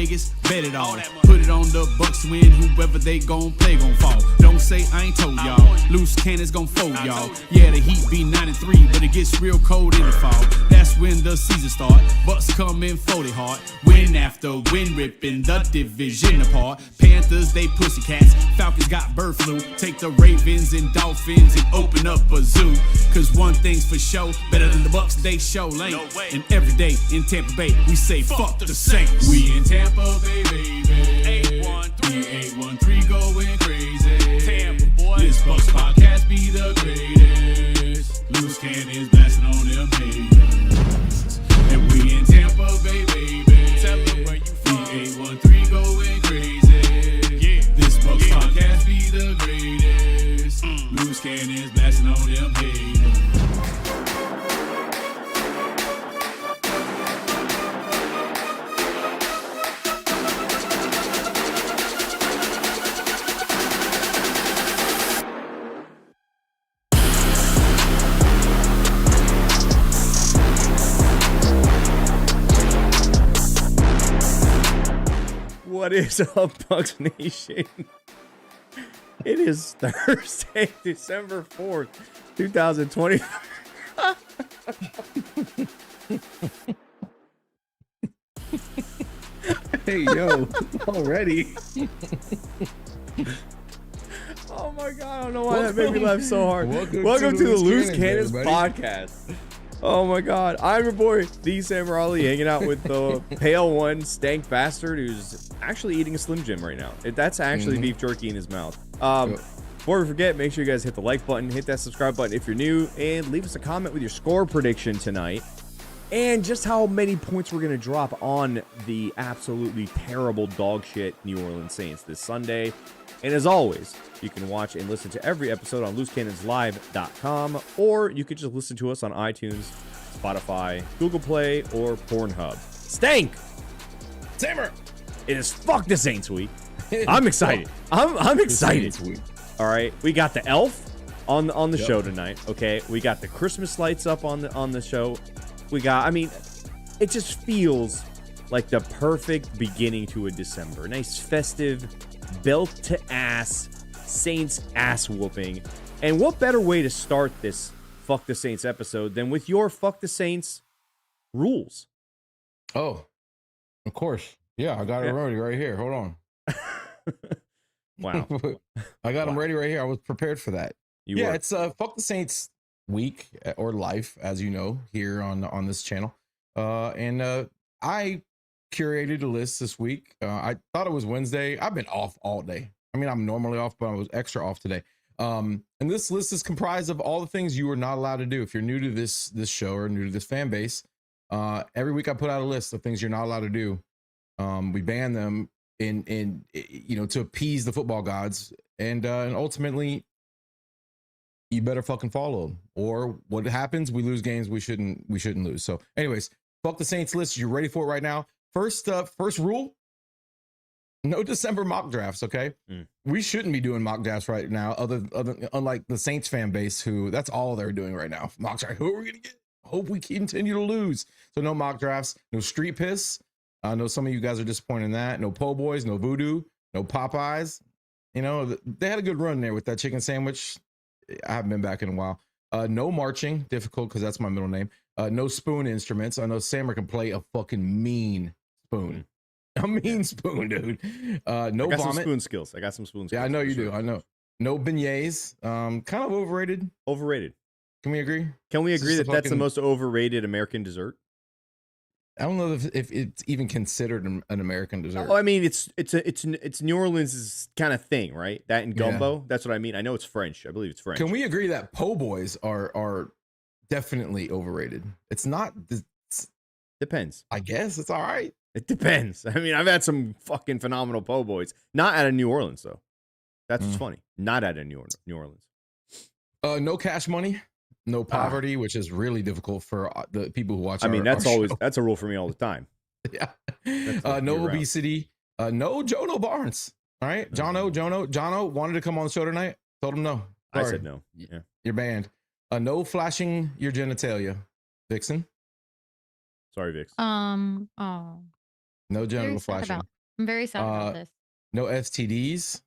Vegas, bet it all. Put it on the Bucs win, whoever they gon' play gon' fall. Don't say I ain't told y'all. Loose cannons gon' fold y'all. Yeah, the Heat be 9-3, but it gets real cold in the fall. That's when the season start. Bucs come in 40 hard. Win after win, ripping the division apart. Panthers, they pussycats. Falcons got bird flu. Take the Ravens and Dolphins and open up a zoo. Cause one thing's for sure, better than the Bucs, they show lane. And every day in Tampa Bay, we say fuck the Saints. We in Tampa Bay, baby. 813 going crazy. Tampa, boy. This Bucs podcast be the greatest. Loose cannons blasting on them haters. And we in Tampa Bay, baby. Tell them where you from. 813 going crazy. Yeah. This Bucs podcast be the greatest. Loose cannons blasting on them haters. What is up, Bucs Nation? It is Thursday, December 4th, 2020. Hey, yo, already. Oh my God, I don't know why that made me laugh so hard. Welcome to the Loose Cannons, Cannons podcast. Oh my God, I'm your boy, the Sam Raleigh, hanging out with the pale one, stank bastard who's actually eating a Slim Jim right now. That's actually beef jerky in his mouth. Before we forget, make sure you guys hit the like button, hit that subscribe button if you're new, and leave us a comment with your score prediction tonight. And just how many points we're going to drop on the absolutely terrible dog shit New Orleans Saints this Sunday. And as always, you can watch and listen to every episode on loosecannonslive.com, or you could just listen to us on iTunes, Spotify, Google Play, or Pornhub. Stank! Sammer! It is Fuck the Saints week. I'm excited. I'm excited. All right, we got the Elf on the show tonight. Okay, we got the Christmas lights up on the show. We got, I mean, it just feels like the perfect beginning to a December. Nice festive, belt to ass Saints ass whooping. And what better way to start this Fuck the Saints episode than with your Fuck the Saints rules? Oh, of course. Yeah, I got it ready right here. Hold on. Wow. I got them ready right here. I was prepared for that. It's Fuck the Saints week or life, as you know, here on this channel. And I curated a list this week. I thought it was Wednesday. I've been off all day. I mean, I'm normally off, but I was extra off today. And this list is comprised of all the things you are not allowed to do. If you're new to this show or new to this fan base, every week I put out a list of things you're not allowed to do. We ban them in to appease the football gods, and ultimately you better fucking follow them, or what happens, we lose games we shouldn't lose. So anyways, Fuck the Saints list, you're ready for it right now. First rule, no December mock drafts. Okay. We shouldn't be doing mock drafts right now, unlike the Saints fan base, who that's all they're doing right now. Mock draft, who are we gonna get? Hope we continue to lose. So no mock drafts, no street piss. I know some of you guys are disappointed in that. No po' boys, no voodoo, no Popeyes. You know, they had a good run there with that chicken sandwich. I haven't been back in a while. No marching, difficult because that's my middle name. No spoon instruments. I know Sammer can play a fucking mean spoon. A mean spoon, dude. No I got vomit. some spoon skills. I got some spoon skills. Yeah, I know you do. I know. No beignets. Kind of overrated. Overrated. Can we agree? Can we agree that that's the most overrated American dessert? I don't know if it's even considered an American dessert. Oh, I mean, it's New Orleans' kind of thing, right? That and gumbo. Yeah. That's what I mean. I know it's French. I believe it's French. Can we agree that po' boys are definitely overrated? It's not. Depends. I guess it's all right. It depends. I mean, I've had some fucking phenomenal po' boys. Not out of New Orleans, though. That's what's funny. Not out of New Orleans. No cash money. No poverty, which is really difficult for the people who watch. I mean, that's a rule for me all the time. Yeah. No obesity. No Jono Barnes. All right. Jono wanted to come on the show tonight. Told him no. Sorry. I said no. Yeah. You're banned. No flashing your genitalia. Vixen. Sorry, Vix. No genital flashing. I'm very sad about this. No STDs.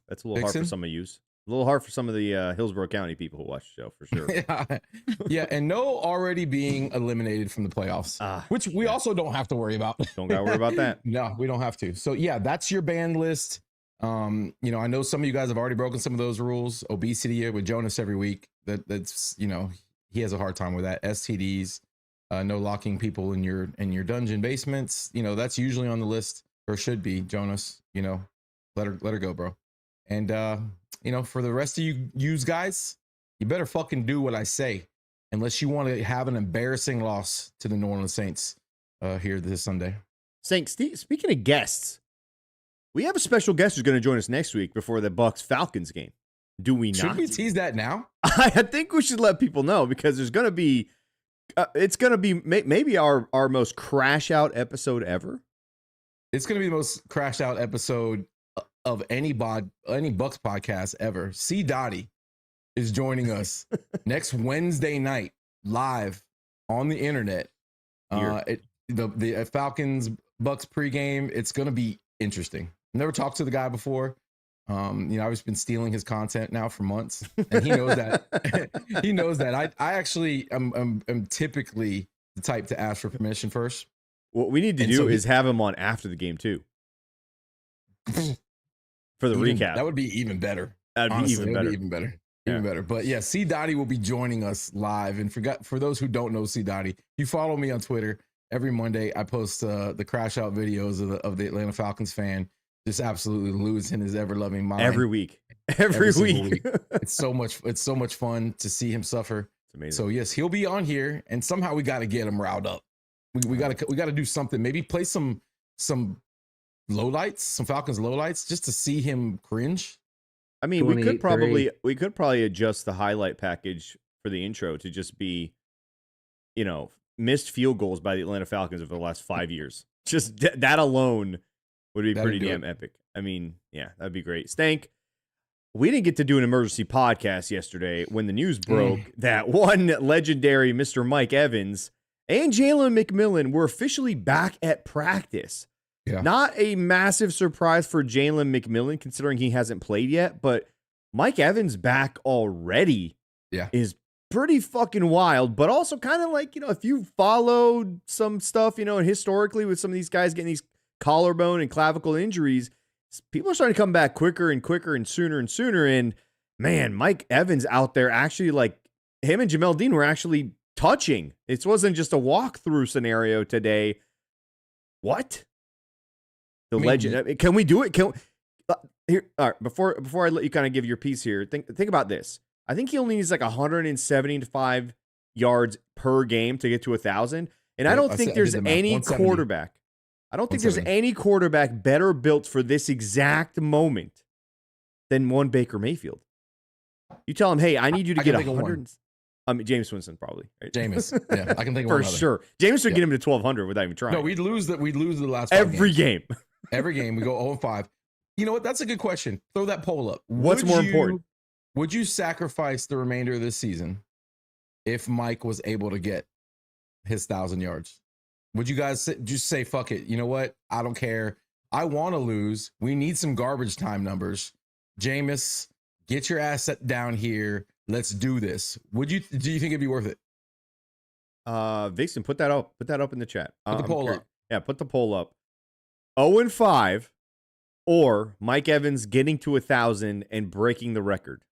That's a little hard for some of you. A little hard for some of the Hillsborough County people who watch the show, for sure. Yeah, and no already being eliminated from the playoffs, which we also don't have to worry about. Don't gotta worry about that. No, we don't have to. So yeah, that's your ban list. I know some of you guys have already broken some of those rules. Obesity with Jonas every week. That's he has a hard time with that. STDs, no locking people in your dungeon basements. That's usually on the list, or should be. Jonas, let her go, bro. And for the rest of you guys, you better fucking do what I say, unless you want to have an embarrassing loss to the New Orleans Saints here this Sunday. Saints, speaking of guests, we have a special guest who's going to join us next week before the Bucs Falcons game. Do we not? Should we tease that now? I think we should let people know, because there's going to be, it's going to be maybe our most crash out episode ever. It's going to be the most crash out episode of any Bucs podcast ever. C. Dottie is joining us next Wednesday night live on the internet. The Falcons Bucs pregame. It's going to be interesting. Never talked to the guy before. I've been stealing his content now for months, and he knows that. He knows that. I actually am typically the type to ask for permission first. What we need to do is have him on after the game too. For the recap. That would be even better. That'd be even better. Even better. But yeah, C. Dottie will be joining us live. And for those who don't know C. Dottie, you follow me on Twitter. Every Monday, I post the crash out videos of the Atlanta Falcons fan just absolutely losing his ever loving mind. Every week. Every week. It's so much fun to see him suffer. It's amazing. So yes, he'll be on here, and somehow we got to get him riled up. We got to do something. Maybe play some lowlights, some Falcons lowlights, just to see him cringe. I mean, we could probably adjust the highlight package for the intro to just be, missed field goals by the Atlanta Falcons over the last 5 years. Just that alone would be pretty damn epic. I mean, yeah, that'd be great. Stank, we didn't get to do an emergency podcast yesterday when the news broke that one legendary Mr. Mike Evans and Jalen McMillan were officially back at practice. Yeah. Not a massive surprise for Jalen McMillan, considering he hasn't played yet, but Mike Evans back already is pretty fucking wild, but also kind of like, if you followed some stuff, historically with some of these guys getting these collarbone and clavicle injuries, people are starting to come back quicker and quicker and sooner and sooner. And man, Mike Evans out there actually, like, him and Jamel Dean were actually touching. It wasn't just a walkthrough scenario today. What? Legend. Can we do it? Here, all right, before I let you kind of give your piece here, think about this. I think he only needs like 175 yards per game to get to 1,000. And I don't think there's any quarterback. I don't think there's any quarterback better built for this exact moment than one Baker Mayfield. You tell him, hey, I need you to get 100. James Winston probably. Right? Jameis. Yeah, I can think of for sure. James would get him to 1,200 without even trying. No, we'd lose the last every game. Every game we go 0-5. You know what? That's a good question. Throw that poll up. What's more important? Would you sacrifice the remainder of this season if Mike was able to get his 1,000 yards? Would you guys just say, fuck it? You know what? I don't care. I want to lose. We need some garbage time numbers. Jameis, get your ass down here. Let's do this. Do you think it'd be worth it? Vixen, put that up. Put that up in the chat. Put the poll up. Yeah, put the poll up. 0-5 or Mike Evans getting to 1,000 and breaking the record.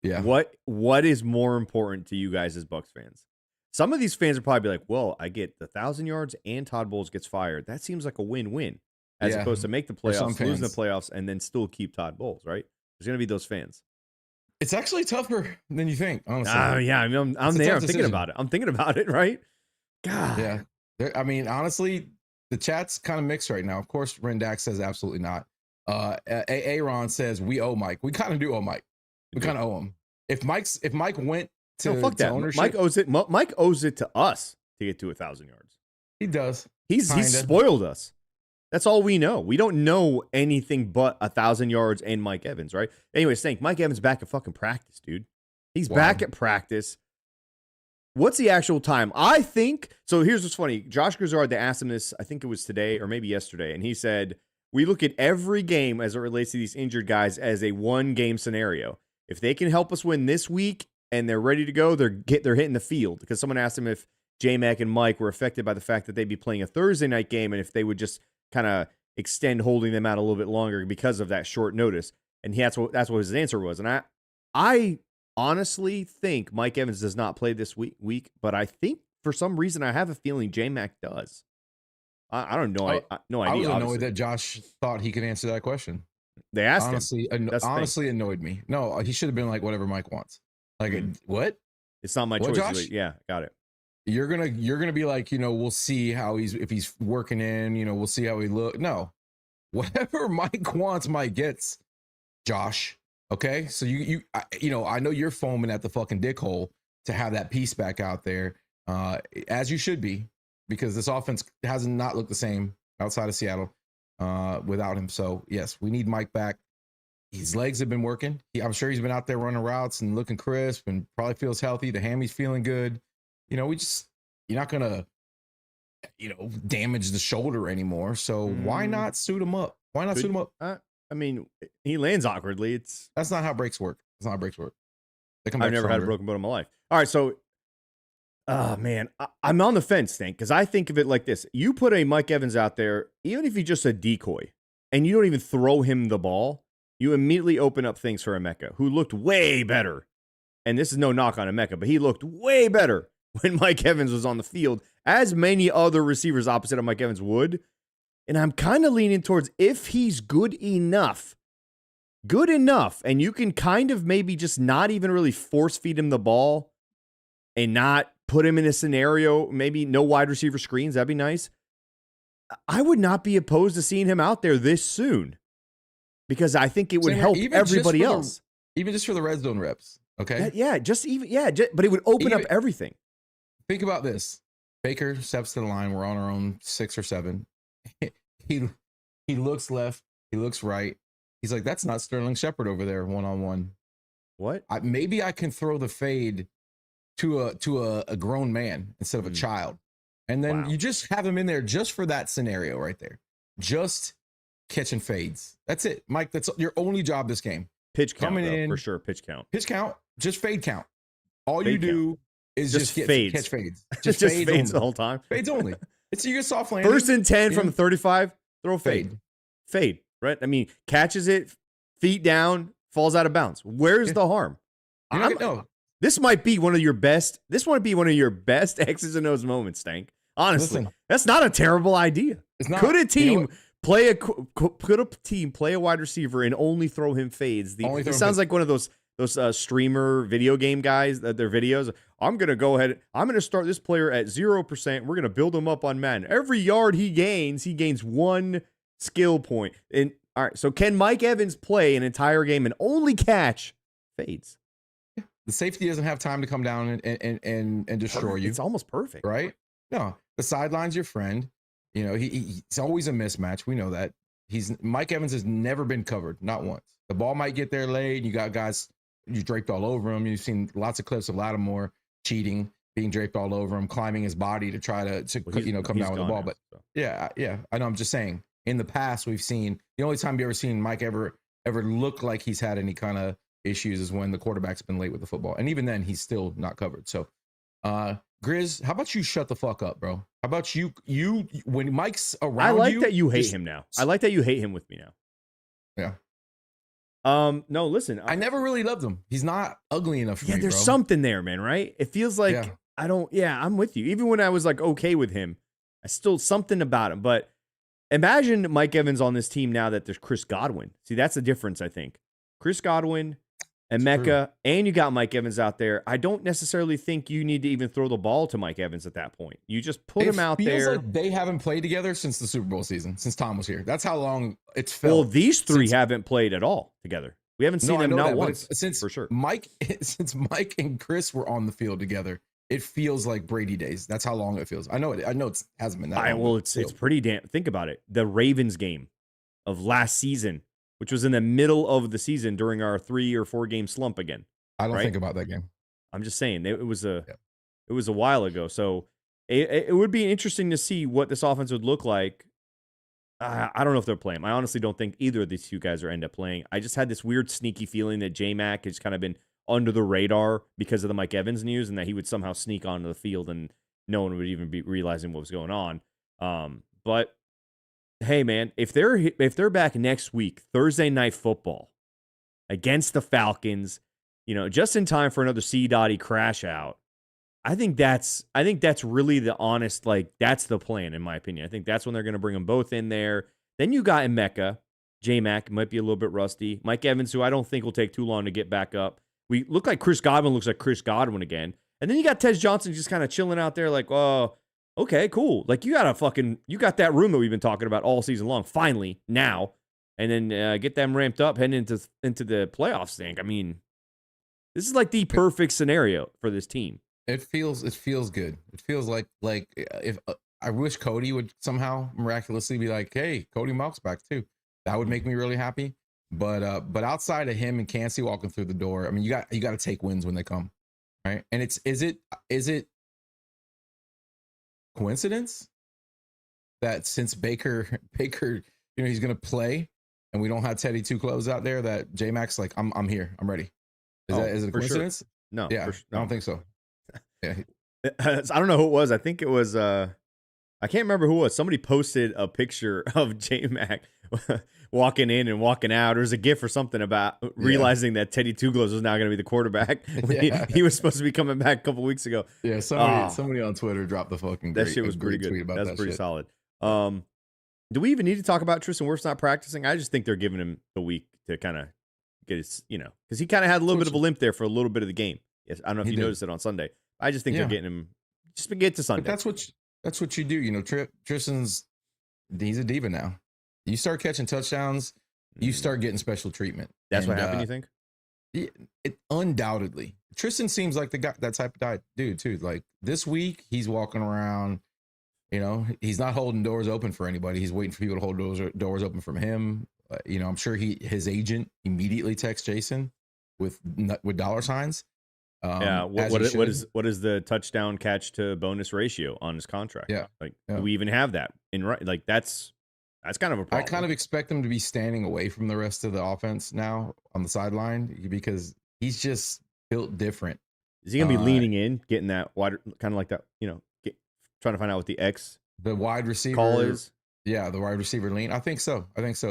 Yeah. What is more important to you guys as Bucs fans? Some of these fans are probably like, well, I get the 1,000 yards and Todd Bowles gets fired. That seems like a win-win as opposed to make the playoffs, lose the playoffs, and then still keep Todd Bowles, right? There's going to be those fans. It's actually tougher than you think, honestly. Yeah, I mean, I'm there. I'm thinking about it. I'm thinking about it, right? God. Yeah. I mean, honestly, the chat's kind of mixed right now. Of course, Rendak says absolutely not. Aaron says we owe Mike. We kind of do owe Mike. We kind of owe him. If Mike went to, fuck that. Ownership, Mike owes it to us to get to 1,000 yards. He does. He's spoiled us. That's all we know. We don't know anything but 1,000 yards and Mike Evans, right? Anyways, Mike Evans back at fucking practice, dude. He's back at practice. What's the actual time? I think, so here's what's funny. Josh Grizzard, they asked him this, I think it was today or maybe yesterday, and he said, we look at every game as it relates to these injured guys as a one-game scenario. If they can help us win this week and they're ready to go, they're hitting the field. Because someone asked him if JMac and Mike were affected by the fact that they'd be playing a Thursday night game and if they would just kind of extend holding them out a little bit longer because of that short notice. And that's what his answer was. And I honestly think Mike Evans does not play this week, but I think for some reason I have a feeling JMac does. I don't know. No idea. I was annoyed that Josh thought he could answer that question. They asked him. Honestly annoyed me. No, he should have been like, whatever Mike wants. Like, what? It's not my choice. Josh? Yeah, got it. You're gonna be like, we'll see how if he's working in, we'll see how he look. No, whatever Mike wants, Mike gets. Josh, okay. So I know you're foaming at the fucking dick hole to have that piece back out there, as you should be, because this offense has not looked the same outside of Seattle without him. So yes, we need Mike back. His legs have been working. I'm sure he's been out there running routes and looking crisp and probably feels healthy. The hammies feeling good. You're not gonna, damage the shoulder anymore. So why not suit him up? Why not suit him up? I mean, he lands awkwardly. That's not how brakes work. That's not how brakes work. I've never had a broken bone in my life. All right, so, man, I'm on the fence, Stank, because I think of it like this. You put a Mike Evans out there, even if he's just a decoy, and you don't even throw him the ball, you immediately open up things for Emeka, who looked way better. And this is no knock on Emeka, but he looked way better when Mike Evans was on the field, as many other receivers opposite of Mike Evans would. And I'm kind of leaning towards if he's good enough, and you can kind of maybe just not even really force feed him the ball and not put him in a scenario, maybe no wide receiver screens, that'd be nice. I would not be opposed to seeing him out there this soon because I think it would help everybody else. Even just for the red zone reps, okay? But it would open up everything. Think about this. Baker steps to the line. We're on our own 6 or 7. He looks left. He looks right. He's like, that's not Sterling Shepard over there one-on-one. What? Maybe I can throw the fade to a grown man instead of a child. And then you just have him in there just for that scenario right there. Just catching fades. That's it. Mike, that's your only job this game. Pitch count, coming in, for sure. Pitch count. Pitch count. Just fade count. All fade you do count. Is just catch fades. Just fades the whole time. Fades only. It's you get soft landing. 1st and 10 from 35, throw a fade. Fade, right? I mean, catches it, feet down, falls out of bounds. Where's the harm? This might be one of your best. This might be one of your best X's and O's moments, Stank. Honestly, that's not a terrible idea. It's not. Could a team play a wide receiver and only throw him fades? It sounds like one of those streamer video game guys that their videos. I'm going to go ahead. I'm going to start this player at 0%. We're going to build him up on Madden. Every yard he gains 1 skill point. And all right, so can Mike Evans play an entire game and only catch fades? The safety doesn't have time to come down and destroy you. It's almost perfect, right? No, the sideline's your friend. He's always a mismatch. We know that. Mike Evans has never been covered, not once. The ball might get there late. You got guys you draped all over him. You've seen lots of clips of Lattimore cheating, being draped all over him, climbing his body to try to come down with the ball. But yeah, I know. I'm just saying. In the past, we've seen the only time you ever seen Mike ever look like he's had any kind of issues is when the quarterback's been late with the football, and even then, he's still not covered. So, Grizz, how about you shut the fuck up, bro? How about you when Mike's around? I like that you hate him now. I like that you hate him with me now. Yeah. No, listen. I never really loved him. He's not ugly enough for me, there's bro. something there, man, right? It feels like I'm with you. Even when I was like okay with him, I still something about him. But imagine Mike Evans on this team now that there's Chris Godwin. See, that's the difference, I think. Chris Godwin, Emeka, and you got Mike Evans out there. I don't necessarily think you need to even throw the ball to Mike Evans at that point. You just put him out there. It feels like they haven't played together since the Super Bowl season, since Tom was here. That's how long it's felt. Well, these three haven't played at all together. We haven't seen them not once, since for sure. Since Mike and Chris were on the field together, it feels like Brady days. That's how long it feels. I know it hasn't been that long. Well, it's pretty damn. Think about it. The Ravens game of last season, which was in the middle of the season during our 3 or 4 game slump again. I don't think about that game. I'm just saying it was It was a while ago. So it would be interesting to see what this offense would look like. I don't know if they're playing. I honestly don't think either of these two guys are end up playing. I just had this weird sneaky feeling that JMac has kind of been under the radar because of the Mike Evans news, and that he would somehow sneak onto the field and no one would even be realizing what was going on. But hey, man, if they're back next week, Thursday Night Football against the Falcons, just in time for another C. Dottie crash out, I think that's really the honest, that's the plan, in my opinion. I think that's when they're going to bring them both in there. Then you got Emeka, JMac, might be a little bit rusty. Mike Evans, who I don't think will take too long to get back up. We look like Chris Godwin looks like Chris Godwin again. And then you got Tez Johnson just kind of chilling out there like, oh, okay, cool. Like, you got that room that we've been talking about all season long, finally, now. And then get them ramped up heading into the playoffs thing. I mean, this is like the perfect scenario for this team. It feels good. It feels like if I wish Cody would somehow miraculously be like, hey, Cody Mauch's back too. That would make me really happy. But outside of him and Cansey walking through the door, I mean, you got to take wins when they come, right? And is it coincidence that since Baker, he's gonna play, and we don't have Teddy Two Close out there, that JMac's like, I'm here, I'm ready. Is it a coincidence? Sure. No, yeah, I don't think so. Yeah, I don't know who it was. I think it was. I can't remember who it was. Somebody posted a picture of JMac walking in and walking out. There was a GIF or something about realizing that Teddy Two Gloves was now going to be the quarterback. He was supposed to be coming back a couple weeks ago. Yeah, somebody on Twitter dropped the fucking that shit was pretty good. That's pretty solid. Do we even need to talk about Tristan Wirfs not practicing? I just think they're giving him the week to kind of get his, because he kind of had a little bit of a limp there for a little bit of the game. Yes, I don't know if you noticed it on Sunday. I just think they're getting him just to get to Sunday. But that's what you do. Tristan's, he's a diva now. You start catching touchdowns, you start getting special treatment. That's what happened, you think? It undoubtedly. Tristan seems like the guy, that type of dude too. Like this week, he's walking around. He's not holding doors open for anybody. He's waiting for people to hold doors open from him. I'm sure his agent immediately texts Jason with dollar signs. What is the touchdown catch to bonus ratio on his contract? Do we even have that in right? Like that's kind of a problem. I kind of expect him to be standing away from the rest of the offense now on the sideline because he's just built different. Is he gonna be leaning in, getting that wide, kind of like that? Trying to find out what the wide receiver call is. Yeah, the wide receiver lean. I think so.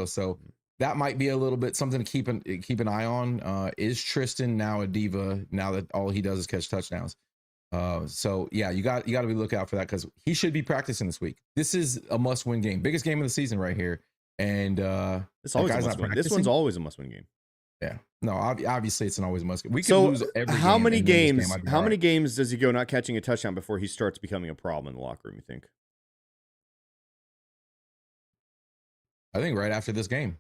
So that might be a little bit something to keep an eye on. Is Tristan now a diva now that all he does is catch touchdowns? So yeah, you got to be looking out for that because he should be practicing this week. This is a must-win game, biggest game of the season right here. And this one's always a must-win game. Yeah, no, obviously it's an always must. We can lose every game. How many games? How many games does he go not catching a touchdown before he starts becoming a problem in the locker room? You think? I think right after this game.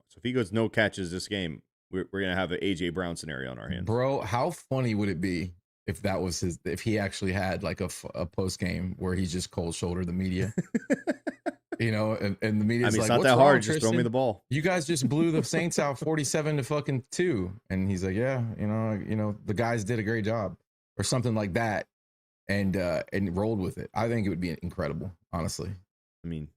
So if he goes no catches this game, we're gonna have an AJ Brown scenario on our hands. Bro, how funny would it be if that was if he actually had like a post game where he just cold shouldered the media? And the media's it's not that hard. Just throw me the ball. You guys just blew the Saints out 47-2, and he's like, yeah, the guys did a great job, or something like that, and rolled with it. I think it would be incredible, honestly. I mean,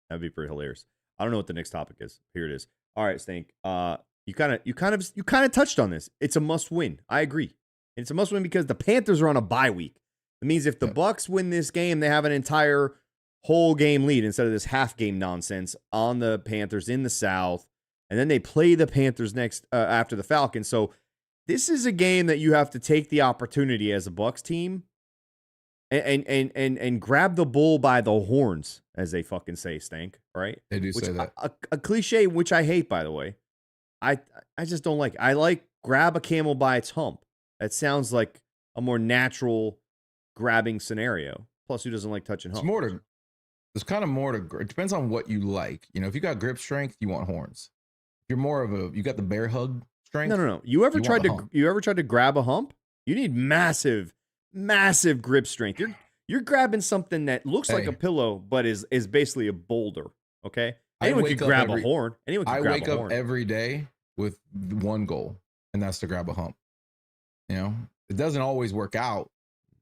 that'd be pretty hilarious. I don't know what the next topic is. Here it is. All right, Stank. You kind of touched on this. It's a must win. I agree. And it's a must win because the Panthers are on a bye week. It means if the Bucs win this game, they have an entire whole game lead instead of this half game nonsense on the Panthers in the South. And then they play the Panthers next after the Falcons. So this is a game that you have to take the opportunity as a Bucs team and grab the bull by the horns, as they fucking say, Stank, right? They do say that. A cliche, which I hate, by the way. I just don't like. I like grab a camel by its hump. That sounds like a more natural grabbing scenario. Plus, who doesn't like touching humps? There's kind of more to. It depends on what you like. If you got grip strength, you want horns. If you're more of you got the bear hug strength. No. You ever tried to grab a hump? You need massive grip strength. You're grabbing something that looks like a pillow, but is basically a boulder. Okay. Anyone can grab a horn. I wake up every day with one goal, and that's to grab a hump. It doesn't always work out,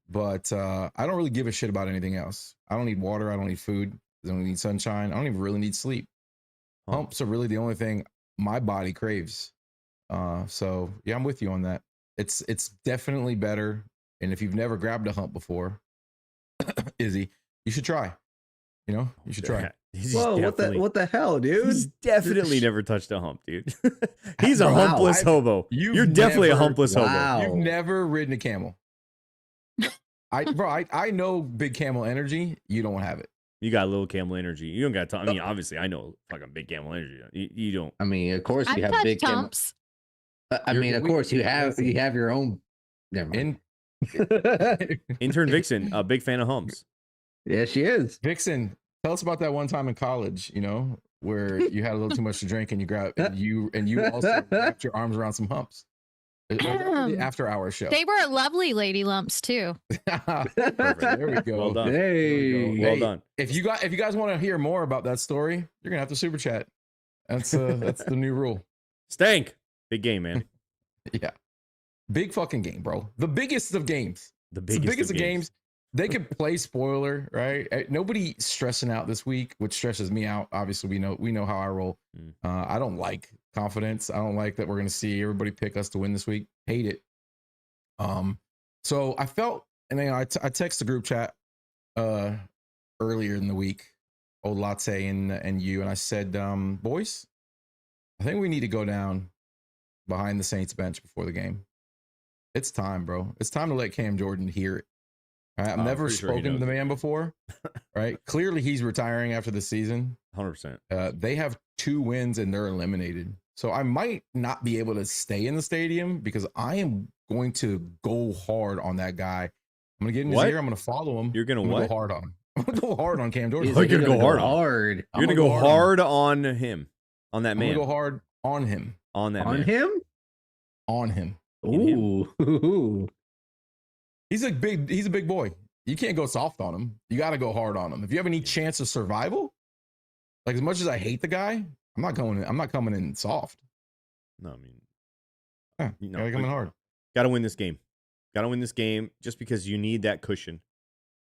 but I don't really give a shit about anything else. I don't need water. I don't need food. I don't need sunshine. I don't even really need sleep. Humps are really the only thing my body craves. So yeah, I'm with you on that. It's definitely better. And if you've never grabbed a hump before, Izzy, you should try. You should try. Whoa, what the hell, dude? He's definitely never touched a hump, dude. He's a humpless hobo. You're definitely a humpless hobo. You've never ridden a camel. I know big camel energy. You don't have it. You got little camel energy. You don't got. I mean, obviously, I know fucking big camel energy. You don't. I mean, of course you have big camels. I mean, of course you have your own. Never mind. Intern Vixen, a big fan of humps. Yeah, she is. Vixen, tell us about that one time in college. Where you had a little too much to drink and you also wrapped your arms around some humps. The after-hour show. They were lovely lady lumps too. Perfect. There we go. Well done. Hey, well done. If you guys want to hear more about that story, you're gonna have to super chat. That's the new rule. Stank. Big game, man. Yeah. Big fucking game, bro. The biggest of games. The biggest of games. They could play spoiler, right? Nobody stressing out this week, which stresses me out. Obviously, we know how I roll. I don't like confidence. I don't like that we're going to see everybody pick us to win this week. Hate it. So I felt, and then I text the group chat earlier in the week, old Latte and you, and I said, boys, I think we need to go down behind the Saints bench before the game. It's time, bro. It's time to let Cam Jordan hear it. Right? I've never spoken to the man before. Right? Clearly, he's retiring after the season. 100%. They have 2 wins and they're eliminated. So I might not be able to stay in the stadium because I am going to go hard on that guy. I'm going to get in his ear. I'm going to follow him. You're going to what? Go hard on him. I'm going to go hard on Cam Jordan. You're going to go hard. You're going to go hard on him. On that man. I'm going to go hard on him. On that man. Him? On him. Ooh. He's a big boy. You can't go soft on him. You got to go hard on him. If you have any chance of survival, like as much as I hate the guy, I'm not coming in soft. No, I mean, gotta come in hard. Got to win this game. Got to win this game just because you need that cushion.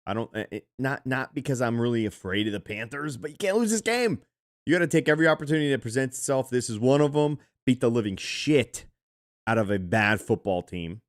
I don't not because I'm really afraid of the Panthers, but you can't lose this game. You got to take every opportunity that presents itself. This is one of them. Beat the living shit out of a bad football team.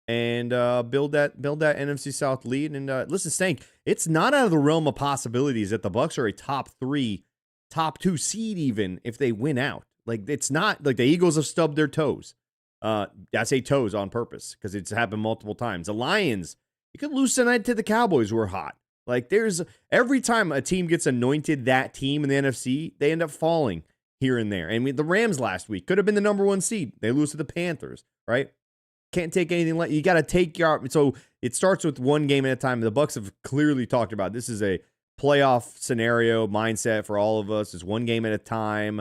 And build that NFC South lead. And listen, Stank, it's not out of the realm of possibilities that the Bucs are a top 3, top 2 seed even if they win out. Like it's not like the Eagles have stubbed their toes. I say toes on purpose because it's happened multiple times. The Lions, you could lose tonight to the Cowboys who are hot. Like there's every time a team gets anointed that team in the NFC, they end up falling here and there. And the Rams last week could have been the number 1 seed. They lose to the Panthers, right? Can't take anything like you got to take your. So it starts with one game at a time. The Bucs have clearly talked about this is a playoff scenario mindset for all of us. It's one game at a time.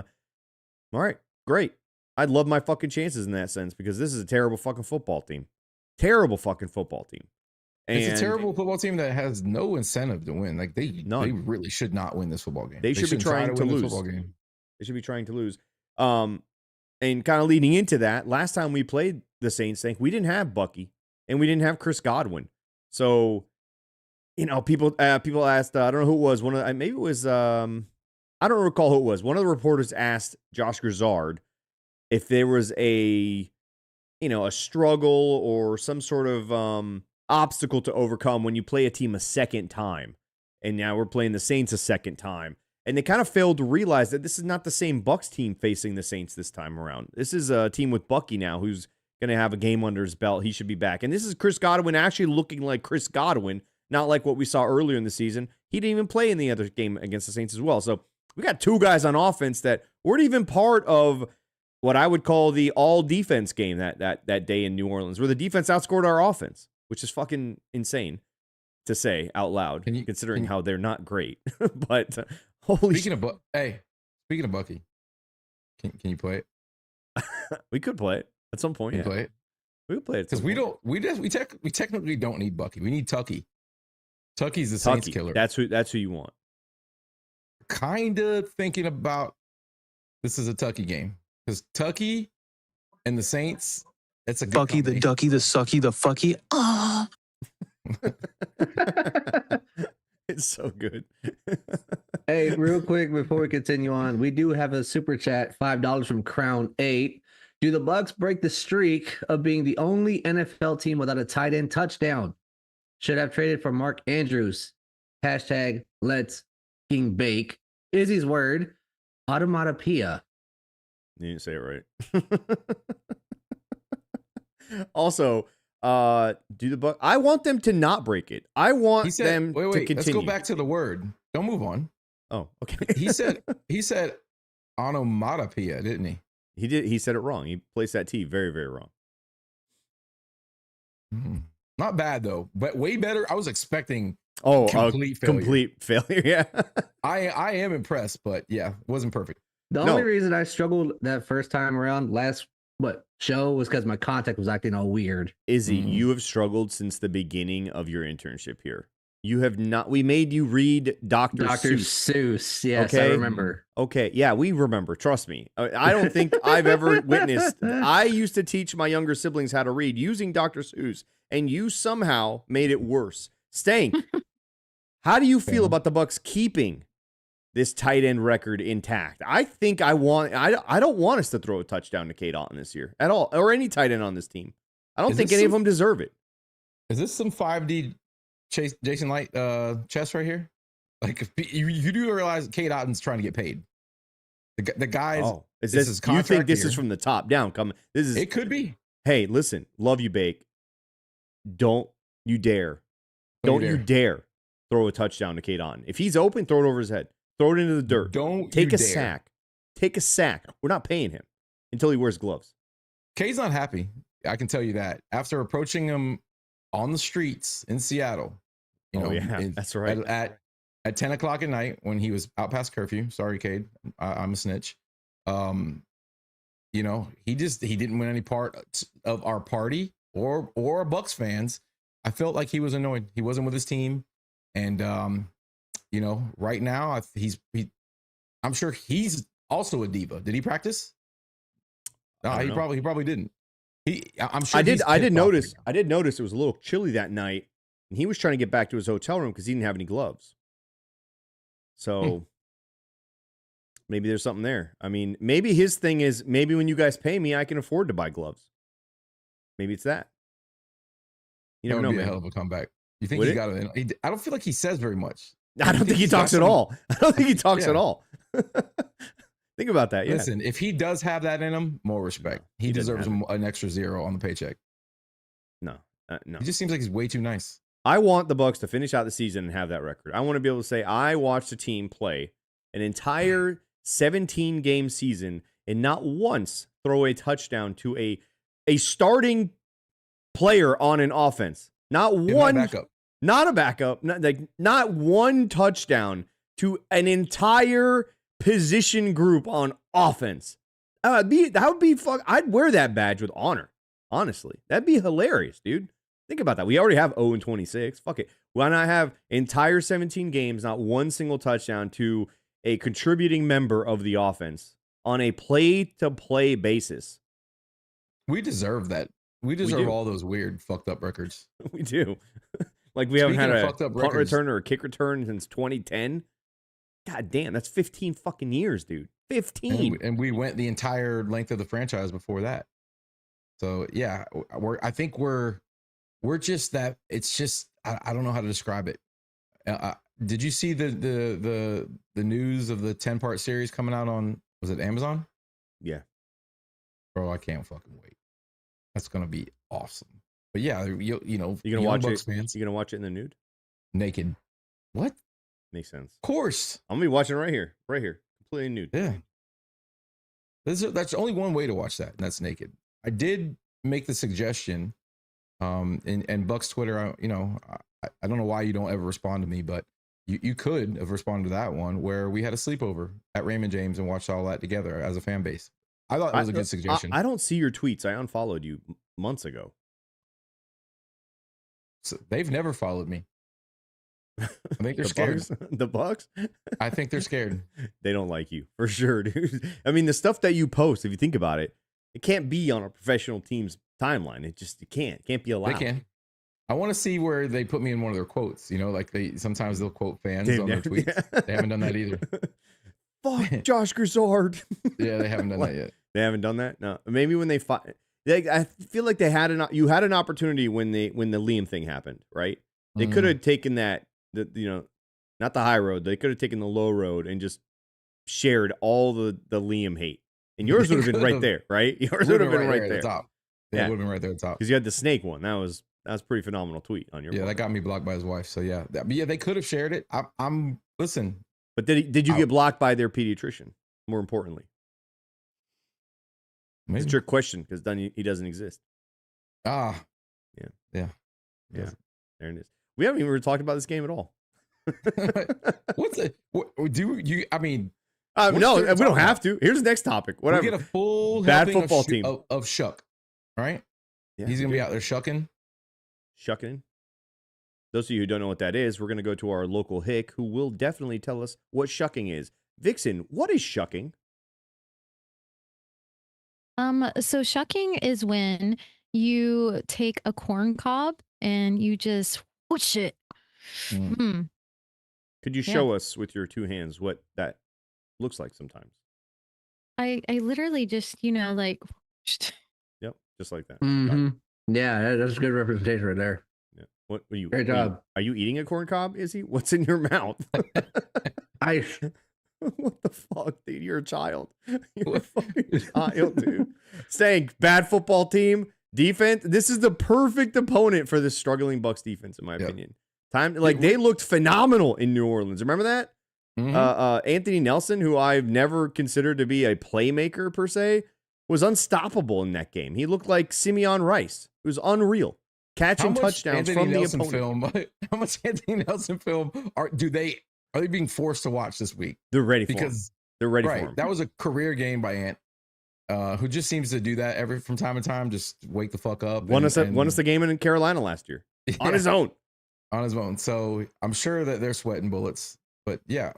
All right, great. I'd love my fucking chances in that sense because this is a terrible fucking football team. Terrible fucking football team. And it's a terrible football team that has no incentive to win. Like they really should not win this football game. They should be trying to lose. They should be trying to lose. And kind of leading into that, last time we played the Saints, we didn't have Bucky and we didn't have Chris Godwin. So, people asked, I don't know who it was. Maybe it was, I don't recall who it was. One of the reporters asked Josh Grizzard if there was a struggle or some sort of obstacle to overcome when you play a team a second time. And now we're playing the Saints a second time. And they kind of failed to realize that this is not the same Bucs team facing the Saints this time around. This is a team with Bucky now who's going to have a game under his belt. He should be back. And this is Chris Godwin actually looking like Chris Godwin, not like what we saw earlier in the season. He didn't even play in the other game against the Saints as well. So we got 2 guys on offense that weren't even part of what I would call the all-defense game that day in New Orleans, where the defense outscored our offense, which is fucking insane to say out loud, considering how they're not great. But holy speaking of Bucky, can you play it? We could play it at some point. Can you play it? We could play it because we technically don't need Bucky. We need Tucky. Tucky's the Saints killer. That's who you want. Kind of thinking about this is a Tucky game because Tucky and the Saints. It's a good Bucky, the ducky, the sucky, the fucky. It's so good. Hey, real quick before we continue on, we do have a super chat, $5 from Crown 8. Do the Bucs break the streak of being the only NFL team without a tight end touchdown? Should have traded for Mark Andrews. Hashtag let's king bake. Izzy's word, automatopoeia. You didn't say it right. Also, do the Bucs? I want them to not break it. I want them to continue. Let's go back to the word. Don't move on. Oh, okay. he said onomatopoeia, didn't he? He did. He said it wrong. He placed that T very, very wrong. Not bad though, but way better. I was expecting complete failure. Yeah. I am impressed, but yeah, it wasn't perfect. The only reason I struggled that first time around last show was because my contact was acting all weird. Izzy, you have struggled since the beginning of your internship here. You have not. We made you read Dr. Seuss. Yes, okay? I remember. Okay, yeah, we remember. Trust me. I don't think I've ever witnessed. I used to teach my younger siblings how to read using Dr. Seuss, and you somehow made it worse. Stank, how do you feel about the Bucs keeping this tight end record intact? I think I don't want us to throw a touchdown to Cade Otton this year at all, or any tight end on this team. I don't think any of them deserve it. Is this some 5D Jason Light chess right here? Like, you do realize Cade Otton's trying to get paid. The guys. Oh, is this you think this is from the top down coming? This is. It could be. Hey, listen, love you, Bake. Don't you dare. Don't you dare throw a touchdown to Cade Otton. If he's open, throw it over his head. Throw it into the dirt. Don't take a sack. Take a sack. We're not paying him until he wears gloves. Cade's not happy. I can tell you that. After approaching him on the streets in Seattle, that's right. At 10 o'clock at night when he was out past curfew. Sorry, Cade. I'm a snitch. He didn't win any part of our party or Bucs fans. I felt like he was annoyed. He wasn't with his team, and right now I'm sure he's also a diva. Did he practice? No, he probably didn't. I'm sure. I did notice it was a little chilly that night, and he was trying to get back to his hotel room because he didn't have any gloves. So maybe there's something there. I mean, maybe his thing is maybe when you guys pay me, I can afford to buy gloves. Maybe it's that. You never know, man. A hell of a comeback. You think he got it? I don't feel like he says very much. I don't think he talks at all. I don't think he talks at all. Think about that. Yeah. Listen, if he does have that in him, more respect. He deserves an extra zero on the paycheck. No. He just seems like he's way too nice. I want the Bucs to finish out the season and have that record. I want to be able to say I watched a team play an entire 17-game season and not once throw a touchdown to a starting player on an offense. Not one backup. Not a backup. Not one touchdown to an entire position group on offense. That would be fuck. I'd wear that badge with honor. Honestly, that'd be hilarious, dude. Think about that. We already have 0-26. Fuck it. Why not have entire 17 games, not one single touchdown to a contributing member of the offense on a play-to-play basis? We deserve that. We deserve all those weird, fucked up records. We do. Like we haven't had a punt return or a kick return since 2010. God damn, that's 15 fucking years, dude. 15. And we went the entire length of the franchise before that. So yeah, I think we're just that. It's just I don't know how to describe it. Did you see the news of the 10-part series coming out on, was it Amazon? Yeah. Bro, I can't fucking wait. That's gonna be awesome. But yeah, you're gonna watch it. Fans, you're gonna watch it in the nude, naked. What? Makes sense. Of course, I'm gonna be watching right here, completely nude. Yeah. That's only one way to watch that, and that's naked. I did make the suggestion, and Bucks Twitter. I don't know why you don't ever respond to me, but you could have responded to that one where we had a sleepover at Raymond James and watched all that together as a fan base. I thought that was a good suggestion. I don't see your tweets. I unfollowed you months ago. So they've never followed me. I think they're scared. The Bucs? I think they're scared. They don't like you for sure, dude. I mean, the stuff that you post, if you think about it, it can't be on a professional team's timeline. It can't be allowed. They can. I want to see where they put me in one of their quotes. You know, like sometimes they'll quote fans on their tweets. Yeah. They haven't done that either. Fuck Josh Grizzard. Yeah, they haven't done that yet. They haven't done that. No, maybe when they fight. I feel like you had an opportunity when the Liam thing happened, right? They could have taken that, not the high road. They could have taken the low road and just shared all the Liam hate, and yours would have been right there, right? Yours would have been right there. Top. Yeah, it would have been right there at the top. Because you had the snake one. That was a pretty phenomenal tweet on your. Yeah, that got me blocked by his wife. So yeah, they could have shared it. I'm listen. But did you get blocked by their pediatrician? More importantly, maybe. It's a trick question because then he doesn't exist. Yeah. There it is. We haven't even really talked about this game at all. What's it? Do you? I mean, no, we don't have to. Here's the next topic. Whatever. We get a full bad football team of Shuck, right? Yeah, he's gonna be out there shucking. Those of you who don't know what that is, we're gonna go to our local hick who will definitely tell us what shucking is. Vixen, what is shucking? So shucking is when you take a corn cob and you just whoosh it. Could you show us with your two hands what that looks like sometimes? I literally just, like. Yep, just like that. Mm-hmm. Yeah, that's a good representation right there. Yeah. What are you? Great job. Are you eating a corn cob? Is he? What's in your mouth? Ice. What the fuck, dude? You're a child. You're a fucking child, dude. Saying bad football team defense. This is the perfect opponent for this struggling Bucs defense, in my opinion. They looked phenomenal in New Orleans. Remember that? Mm-hmm. Anthony Nelson, who I've never considered to be a playmaker per se, was unstoppable in that game. He looked like Simeon Rice. It was unreal. Catching touchdowns from the opponent. How much Anthony Nelson film are they being forced to watch this week? They're ready for him. They're ready for him. That was a career game by Ant, who just seems to do that from time to time. Just wake the fuck up. Won us the game in Carolina last year on his own. On his own. So I'm sure that they're sweating bullets. But yeah,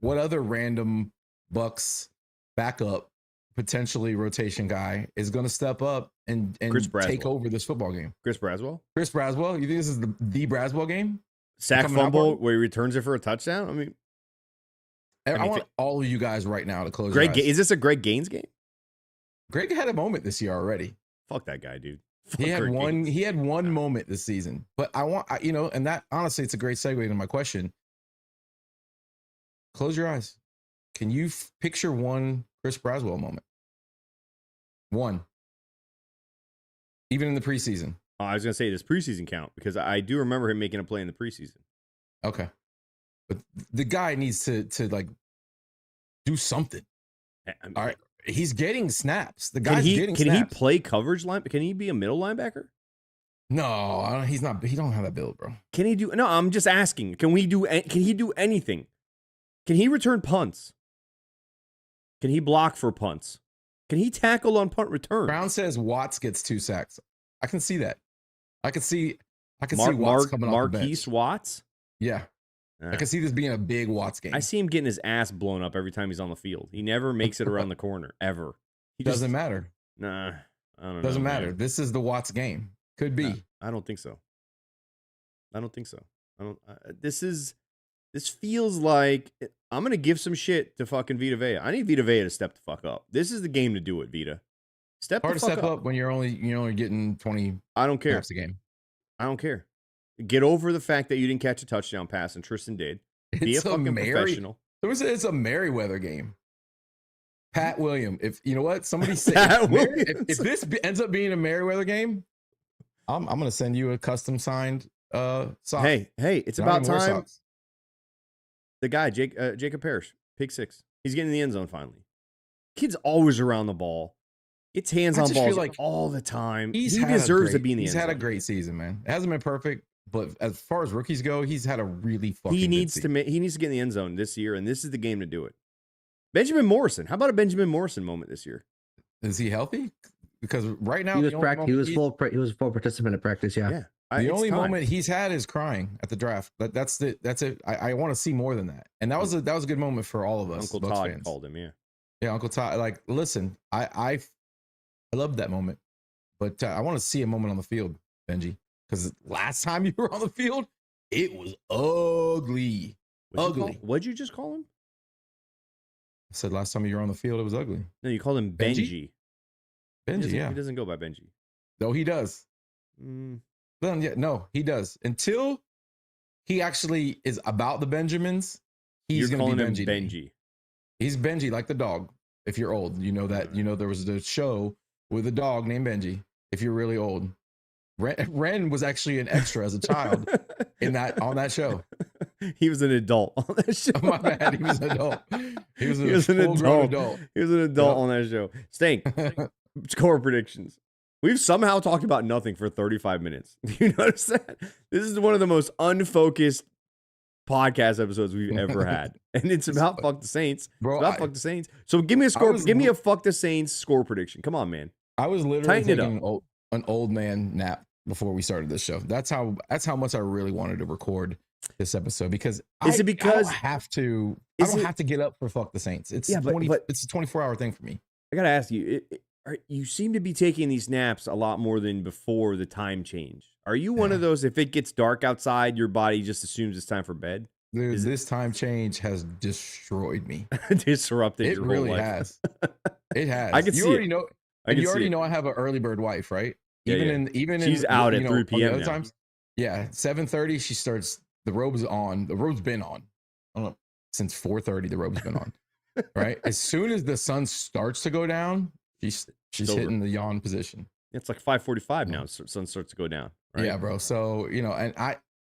what other random Bucs backup, potentially rotation guy is going to step up and take over this football game? Chris Braswell? You think this is the Braswell game? Sack fumble where he returns it for a touchdown? I mean, I want all of you guys right now to close your eyes. Is this a Greg Gaines game? Greg had a moment this year already. Fuck that guy, dude. He had one moment this season. But and that honestly, it's a great segue into my question. Close your eyes. Can you picture one Chris Braswell moment? One. Even in the preseason. I was going to say this preseason count because I do remember him making a play in the preseason. Okay. But the guy needs to do something. All right. He's getting snaps. The guy's getting snaps. Can he play coverage line? Can he be a middle linebacker? No, he's not. He don't have that build, bro. Can he do? No, I'm just asking. Can he do anything? Can he return punts? Can he block for punts? Can he tackle on punt return? Brown says Watts gets 2 sacks. I can see that. I can see Watts coming off the bench. Marquise Watts? Yeah. I can see this being a big Watts game. I see him getting his ass blown up every time he's on the field. He never makes it around the corner, ever. Doesn't matter. Nah, I don't know. Doesn't matter. Man. This is the Watts game. Could be. Nah, I don't think so. This feels like I'm going to give some shit to fucking Vita Vea. I need Vita Vea to step the fuck up. This is the game to do it, Vita. Hard to step up when you're only getting 20. I don't care. Snaps a game. I don't care. Get over the fact that you didn't catch a touchdown pass and Tristan did. Be a fucking professional. It's a Merriweather game. Pat William. If you know what somebody say, if this ends up being a Merriweather game, I'm gonna send you a custom signed sock. Hey, it's about time. The guy, Jacob Parrish, pick 6. He's getting in the end zone finally. Kid's always around the ball. It's hands on balls like all the time. He deserves to be in the end zone. He's had a great season, man. It hasn't been perfect, but as far as rookies go, he's had a really fucking he needs to get in the end zone this year, and this is the game to do it. Benjamin Morrison. How about a Benjamin Morrison moment this year? Is he healthy? Because right now he was full participant at practice. Yeah. The only moment he's had is crying at the draft. That's it. I want to see more than that. And that was a good moment for all of us. Uncle Bucs Todd fans. called him. Yeah. Yeah, Uncle Todd. Like, listen, I loved that moment, but I want to see a moment on the field, Benji. because last time you were on the field, it was ugly. What'd you just call him? I said last time you were on the field, it was ugly. No, you called him Benji. Benji, He doesn't go by Benji. No, he does. No, he does. Until he actually is about the Benjamins, he's going to be Benji. He's Benji, like the dog. If you're old, you know that. You know there was a show with a dog named Benji. If you're really old, Ren was actually an extra as a child on that show. He was an adult on that show. Oh, my bad. He was an adult. He was an adult. He was an adult on that show. Stank. Score predictions. We've somehow talked about nothing for 35 minutes. Do you notice that? This is one of the most unfocused podcast episodes we've ever had. And it's about fuck the Saints. Bro, fuck the Saints. So give me a score. Give me a fuck the Saints score prediction. Come on, man. I was literally taking an old man nap before we started this show. That's how much I really wanted to record this episode, because I don't have to get up for fuck the Saints. It's it's a 24-hour thing for me. I gotta ask you, you seem to be taking these naps a lot more than before the time change. Are you one of those, if it gets dark outside, your body just assumes it's time for bed? Dude, this time change has destroyed me. Disrupted your whole life. It really has. It has. I can see it. You already know I have an early bird wife, right? Even she's out at 3 p.m. now. Times, 7:30 she starts. The robe's on. The robe's been on. I don't know, since 4:30 the robe's been on. Right? As soon as the sun starts to go down, she's hitting the yawn position. It's like 5:45 now. Sun starts to go down. Right? Yeah, bro. So and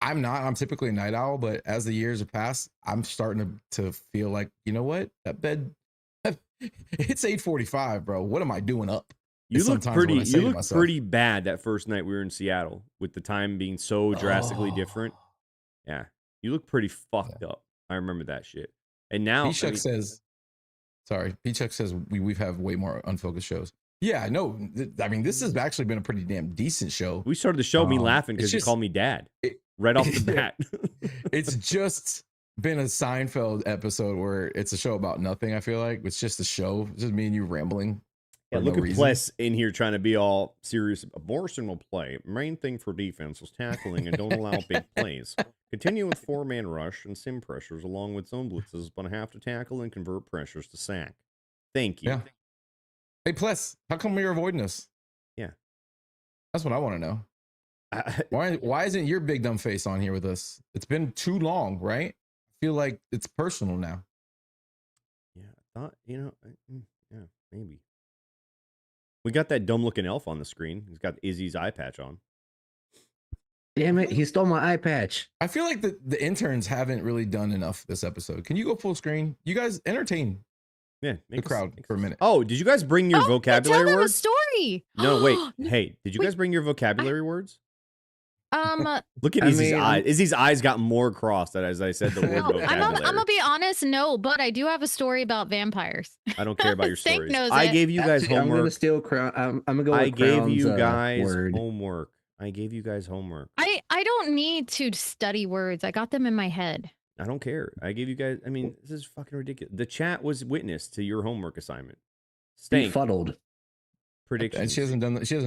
I'm typically a night owl, but as the years have passed, I'm starting to feel like, you know what, that bed. It's 8:45, bro. What am I doing up? You look pretty bad that first night we were in Seattle, with the time being so drastically different. Yeah, you look pretty fucked up. I remember that shit. And now P-Chuck says we've had way more unfocused shows. Yeah, no, I mean, this has actually been a pretty damn decent show. We started the show me laughing because you called me dad right off the bat. It's just been a Seinfeld episode where it's a show about nothing. I feel like it's just a show. It's just me and you rambling. Yeah, look at Pless in here trying to be all serious. Morrison will play. Main thing for defense was tackling and don't allow big plays. Continue with 4-man rush and sim pressures along with zone blitzes, but have to tackle and convert pressures to sack. Thank you. Yeah. Hey, Pless, how come you're avoiding us? Yeah. That's what I want to know. Why isn't your big dumb face on here with us? It's been too long, right? I feel like it's personal now. Yeah, I thought, yeah, maybe. We got that dumb looking elf on the screen. He's got Izzy's eye patch on. Damn it, he stole my eye patch. I feel like the interns haven't really done enough this episode. Can you go full screen? You guys entertain the crowd for a minute. Oh, did you guys bring your vocabulary tell them words? A story. No, wait. Hey, did you guys bring your vocabulary words? Look at Izzy's eyes. Izzy's eyes got more crossed as I said the word vocabulary. I'm gonna be honest, no, but I do have a story about vampires. I don't care about your Stank stories. knows I it. gave you guys homework. I'm gonna steal crown. I'm gonna go with I gave you guys word. homework. I gave you guys homework. I don't need to study words. I got them in my head. I don't care. I gave you guys. I mean, this is fucking ridiculous. The chat was witness to your homework assignment. Stank. Befuddled. Predictions. And she hasn't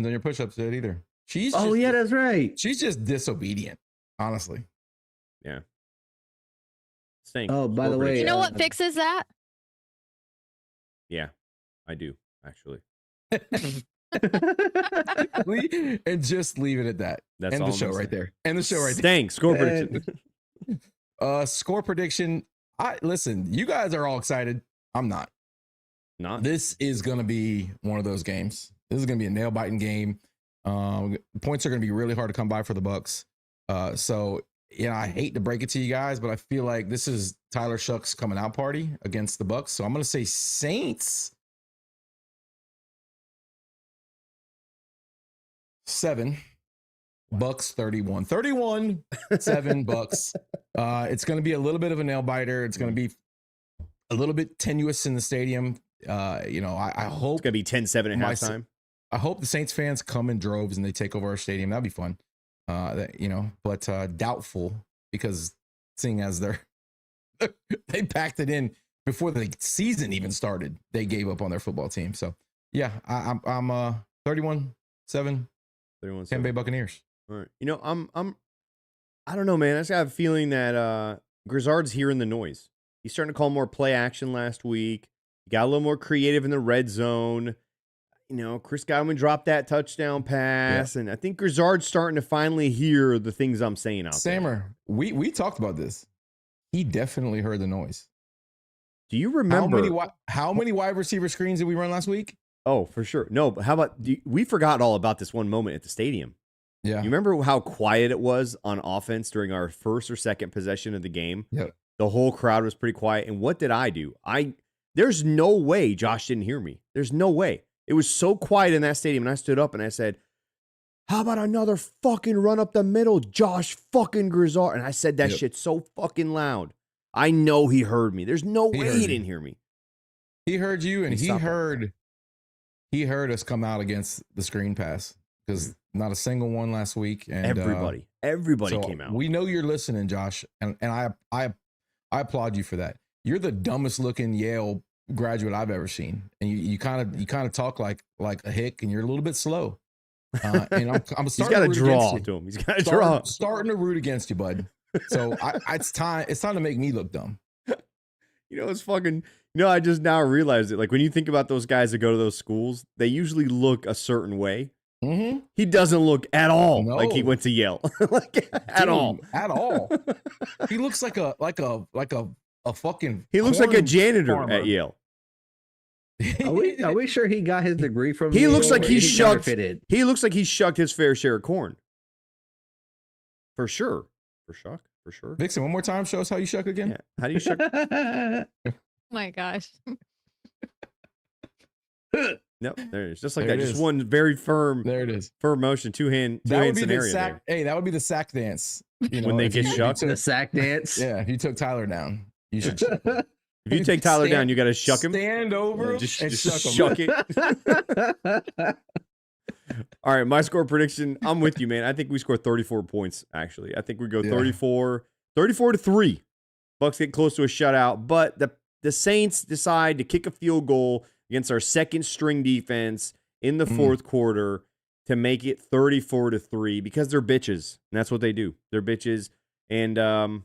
done your push-ups yet either. That's right. She's just disobedient, honestly. Yeah. Stank. Oh, by the way, you know what fixes that? Yeah, I do actually. And just leave it at that. That's End all the show right there. End the show right there. Stank. Score prediction. Score prediction. Listen, you guys are all excited. I'm not. This is gonna be one of those games. This is gonna be a nail biting game. Points are gonna be really hard to come by for the Bucs. So I hate to break it to you guys, but I feel like this is Tyler Shuck's coming out party against the Bucs. So I'm gonna say Saints 7, Bucs 31. 31, 7 Bucs. It's going to be a little bit of a nail biter. It's going to be a little bit tenuous in the stadium. I hope it's going to be 10-7 at halftime. I hope the Saints fans come in droves and they take over our stadium. That'd be fun. But doubtful, because seeing as they packed it in before the season even started, they gave up on their football team. So yeah, I'm 31-7. Tampa Bay Buccaneers. All right. I don't know, man. I just have a feeling that Grizzard's hearing the noise. He's starting to call more play action last week. He got a little more creative in the red zone. Chris Godwin dropped that touchdown pass, and I think Grizzard's starting to finally hear the things I'm saying out there. Sammer, we talked about this. He definitely heard the noise. Do you remember how many wide receiver screens did we run last week? Oh, for sure. No, but how about we forgot all about this one moment at the stadium. Yeah. You remember how quiet it was on offense during our first or second possession of the game? Yep. The whole crowd was pretty quiet. And what did I do? There's no way Josh didn't hear me. There's no way. It was so quiet in that stadium, and I stood up and I said, how about another fucking run up the middle, Josh fucking Grizzard? And I said that shit so fucking loud. I know he heard me. There's no way he didn't hear me. He heard you, and he heard us come out against the screen pass, because not a single one last week. And everybody came out. We know you're listening, Josh, and I applaud you for that. You're the dumbest looking Yale graduate I've ever seen, and you kind of talk like a hick, and you're a little bit slow. And I'm starting to root against you. He's got to draw. Starting to root against you, bud. So it's time to make me look dumb. It's fucking. I just now realized it. Like, when you think about those guys that go to those schools, they usually look a certain way. Mm-hmm. He doesn't look at all like he went to Yale. At all. He looks like a fucking. He looks like a janitor farmer at Yale. Are we sure he got his degree from? He Yale, looks like he shucked. counterfeited? He looks like he shucked his fair share of corn. For sure. For sure. Vixen, one more time. Show us how you shuck again. Yeah. How do you shuck? My gosh. Nope, there it is. Just like that. Just one very firm. There it is. Firm motion, two-hand scenario there. Hey, that would be the sack dance. When they get shucked? The sack dance. Yeah, if you took Tyler down, you should shuck him. If you take Tyler down, you got to shuck him. Stand over him just and shuck it. All right, my score prediction. I'm with you, man. I think we score 34 points, actually. I think we go 34 to 3. Bucs get close to a shutout, but the Saints decide to kick a field goal against our second string defense in the fourth quarter to make it 34 to 3 because they're bitches. And that's what they do. They're bitches. And it's going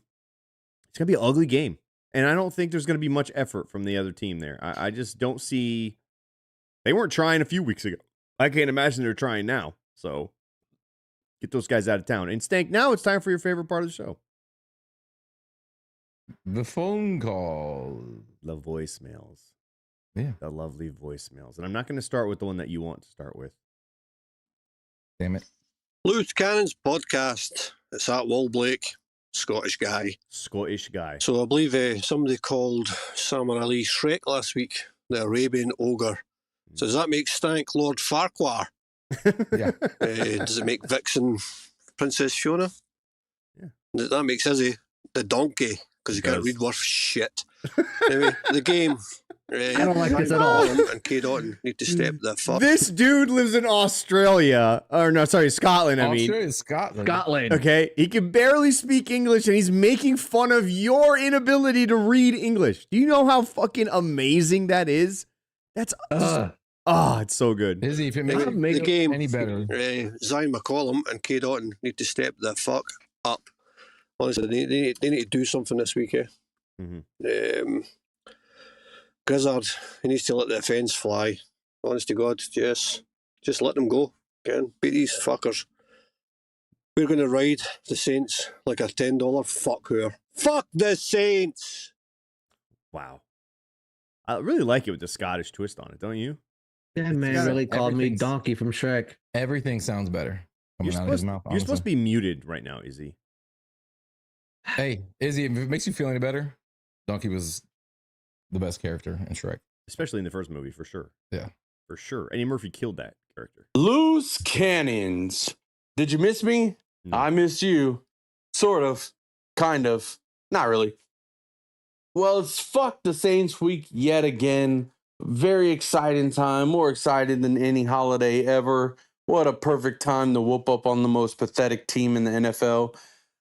to be an ugly game. And I don't think there's going to be much effort from the other team there. I just don't see. They weren't trying a few weeks ago. I can't imagine they're trying now. So get those guys out of town. And Stank, now it's time for your favorite part of the show. The phone call. The voicemails. Yeah. The lovely voicemails. And I'm not going to start with the one that you want to start with. Damn it. Loose Cannons podcast. It's at Will Blake, Scottish guy. So I believe somebody called Salman Ali Shrek last week, the Arabian ogre. So does that make Stank Lord Farquhar? Yeah. Does it make Vixen Princess Fiona? Yeah. That makes Izzy the donkey, because he can't read worth shit. Anyway, the game. I don't like this at all. And K. Dotton need to step the fuck. This dude lives in Australia. Or no, sorry, Scotland, Scotland. Okay? He can barely speak English, and he's making fun of your inability to read English. Do you know how fucking amazing that is? That's... it's so good. Izzy, if it makes the game any better. Zion McCollum and K. Dotton need to step the fuck up. Honestly, they need to do something this week, eh? Mm-hmm. Grizzard, he needs to let the offence fly. Honest to God, just let them go. Again, beat these fuckers. We're going to ride the Saints like a $10 fuck her. Fuck the Saints! Wow. I really like it with the Scottish twist on it, don't you? That man really called me Donkey from Shrek. Everything sounds better coming out of his mouth. You're supposed to be muted right now, Izzy. Hey, Izzy, if it makes you feel any better, Donkey was the best character in Shrek. Especially in the first movie, for sure. Yeah. For sure. Eddie Murphy killed that character. Loose cannons. Did you miss me? No. I missed you. Sort of. Kind of. Not really. Well, it's fuck the Saints week yet again. Very exciting time. More excited than any holiday ever. What a perfect time to whoop up on the most pathetic team in the NFL.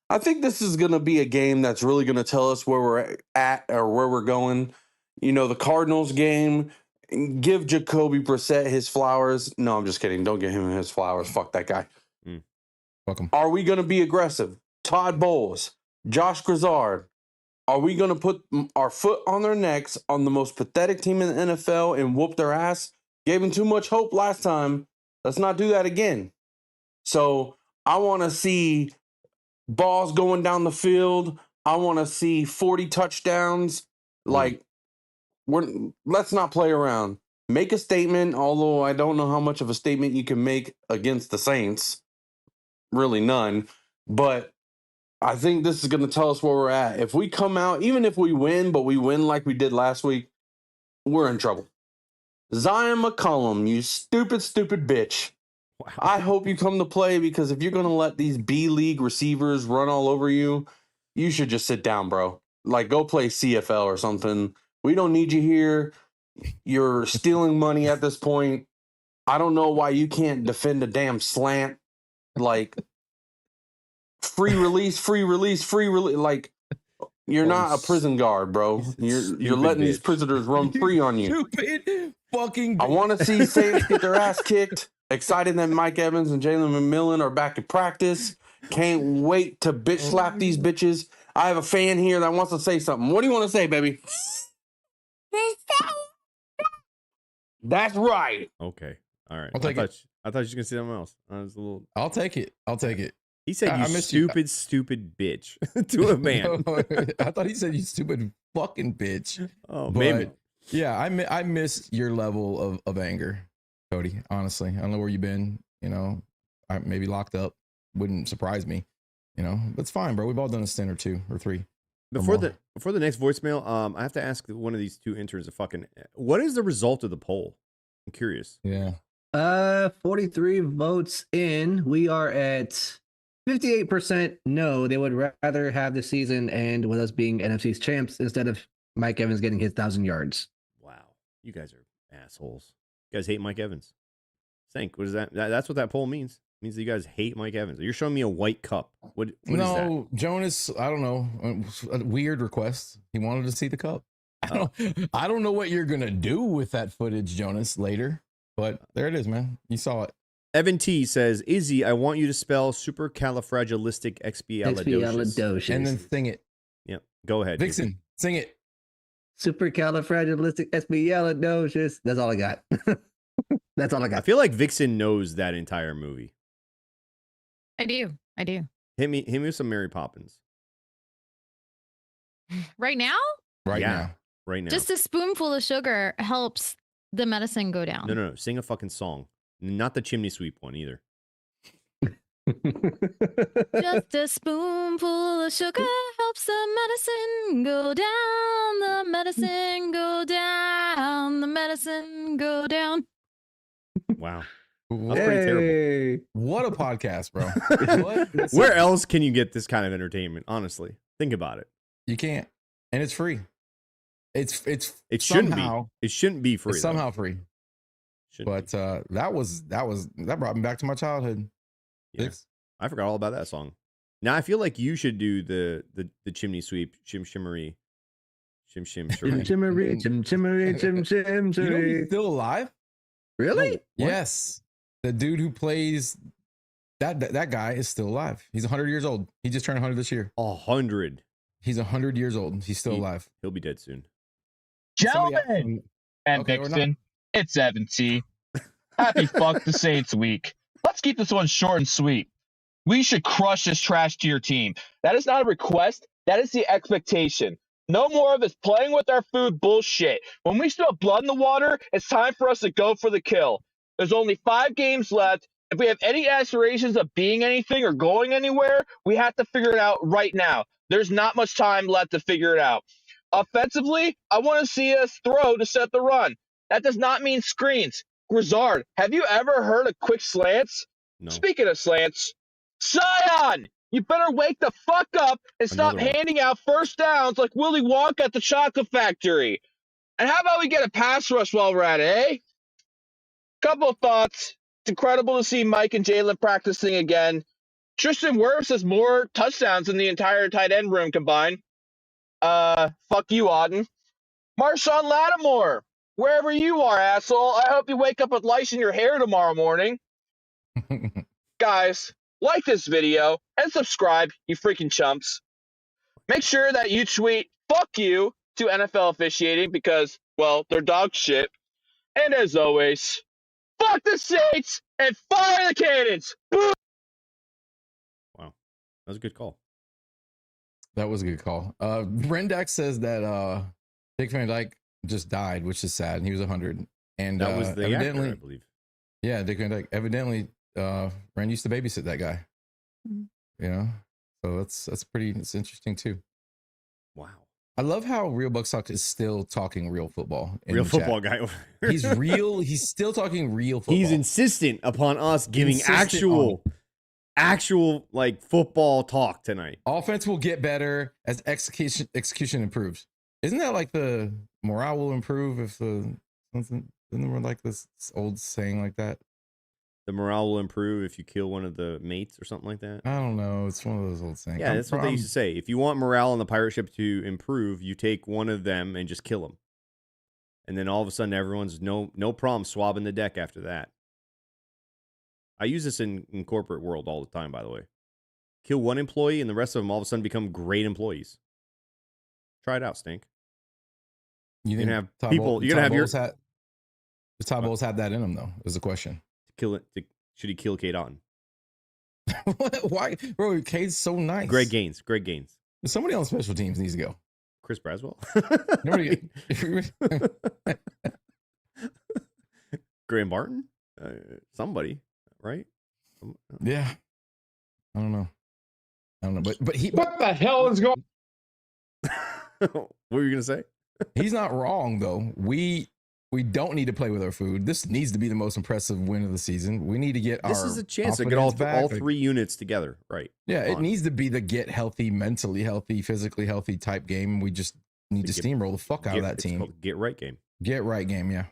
I think this is going to be a game that's really going to tell us where we're at or where we're going. You know, the Cardinals game, give Jacoby Brissett his flowers. No, I'm just kidding. Don't give him his flowers. Fuck that guy. Fuck 'em. Are we going to be aggressive? Todd Bowles, Josh Grizzard. Are we going to put our foot on their necks on the most pathetic team in the NFL and whoop their ass? Gave them too much hope last time. Let's not do that again. So I want to see balls going down the field. I want to see 40 touchdowns. Like, let's not play around. Make a statement, although I don't know how much of a statement you can make against the Saints. Really none. But I think this is going to tell us where we're at. If we come out, even if we win, but we win like we did last week, we're in trouble. Zion McCollum, you stupid bitch. Wow. I hope you come to play, because if you're going to let these B-League receivers run all over you, you should just sit down, bro. Like, go play CFL or something. We don't need you here. You're stealing money at this point. I don't know why you can't defend a damn slant. Like, free release. Like, you're not a prison guard, bro. You're letting these prisoners run free on you. Stupid fucking. I want to see Saints get their ass kicked. Excited that Mike Evans and Jalen McMillan are back in practice. Can't wait to bitch slap these bitches. I have a fan here that wants to say something. What do you want to say, baby? That's right. Okay. All right. I thought you were going to say something else. I was a little. I'll take it. He said, you stupid bitch to a man. No, I thought he said, you stupid fucking bitch. Oh, but, maybe. Yeah, I miss your level of anger, Cody. Honestly, I don't know where you've been. You know, I maybe locked up. Wouldn't surprise me. You know, but it's fine, bro. We've all done a stint or two or three. Before the next voicemail, I have to ask one of these two interns what is the result of the poll? I'm curious. Yeah. 43 votes in. We are at 58% no. They would rather have the season end with us being NFC's champs instead of Mike Evans getting his 1,000 yards. Wow. You guys are assholes. You guys hate Mike Evans. Think, what is that? That's what that poll means. It means that you guys hate Mike Evans. You're showing me a white cup. What is that? No, Jonas, I don't know. A weird request. He wanted to see the cup. I don't know what you're going to do with that footage, Jonas, later. But there it is, man. You saw it. Evan T says, Izzy, I want you to spell supercalifragilisticexpialidocious. And then sing it. Yeah, go ahead. Vixen, sing it. Supercalifragilisticexpialidocious. That's all I got. That's all I got. I feel like Vixen knows that entire movie. I do. Hit me with some Mary Poppins. Right now? Right now. Just a spoonful of sugar helps the medicine go down. No. Sing a fucking song. Not the chimney sweep one either. Just a spoonful of sugar helps the medicine go down. The medicine go down. The medicine go down. Wow. That's pretty terrible. What a podcast, bro. Where else can you get this kind of entertainment? Honestly, think about it. You can't, and it's free. It shouldn't be. It shouldn't be free. It's somehow free. But that brought me back to my childhood. Yes, I forgot all about that song. Now I feel like you should do the chimney sweep, shimmery, shimmery, shimmery, shimmery. You know he's still alive? Really? No. Yes. The dude who plays that guy is still alive. He's 100 years old. He just turned 100 this year. 100. He's 100 years old. He's still alive. He'll be dead soon. Gentlemen and Vixen, it's Evan T. Happy Fuck the Saints week. Let's keep this one short and sweet. We should crush this trash tier team. That is not a request. That is the expectation. No more of this playing with our food bullshit. When we spill blood in the water, it's time for us to go for the kill. There's only 5 games left. If we have any aspirations of being anything or going anywhere, we have to figure it out right now. There's not much time left to figure it out. Offensively, I want to see us throw to set the run. That does not mean screens. Grizzard, have you ever heard of quick slants? No. Speaking of slants, Sion, you better wake the fuck up and stop handing out first downs like Willy Wonka at the chocolate factory. And how about we get a pass rush while we're at it, eh? Couple of thoughts. It's incredible to see Mike and Jalen practicing again. Tristan Wirfs has more touchdowns than the entire tight end room combined. Fuck you, Auden. Marshawn Lattimore, wherever you are, asshole, I hope you wake up with lice in your hair tomorrow morning. Guys, like this video, and subscribe, you freaking chumps. Make sure that you tweet "fuck you" to NFL officiating because, well, they're dog shit. And as always, fuck the Saints and fire the cannons. Wow, that was a good call. That was a good call. Rendax says that Dick Van Dyke just died, which is sad. And he was 100. And that was the evidently, actor, I believe. Yeah, Dick Van Dyke. Evidently, Ren used to babysit that guy. You know, so it's interesting too. Wow. I love how Real Bucks Talk is still talking real football. Real football guy. He's real. He's still talking real football. He's insistent upon us giving actual like football talk tonight. Offense will get better as execution improves. Isn't that like the morale will improve if the something? Isn't there like this old saying like that? The morale will improve if you kill one of the mates or something like that. I don't know. It's one of those old sayings. Yeah, that's what they used to say. If you want morale on the pirate ship to improve, you take one of them and just kill them. And then all of a sudden, everyone's no problem swabbing the deck after that. I use this in corporate world all the time, by the way. Kill one employee and the rest of them all of a sudden become great employees. Try it out, Stink. You're going to have people. You're going to have your... Does Todd Bowles have that in him, though, is the question. Kill it. Should he kill Cade Otton? Why, bro? Cade's so nice. Greg Gaines. Somebody on special teams needs to go. Chris Braswell. Graham Barton. Somebody, right? Yeah. I don't know. But he. What the hell is going? What were you gonna say? He's not wrong though. We don't need to play with our food. This needs to be the most impressive win of the season. We need to get this is a chance to get all three units together, right? Yeah, it needs to be the get healthy, mentally healthy, physically healthy type game. We just need to steamroll the fuck out of that team. Get right game. Get right game, yeah.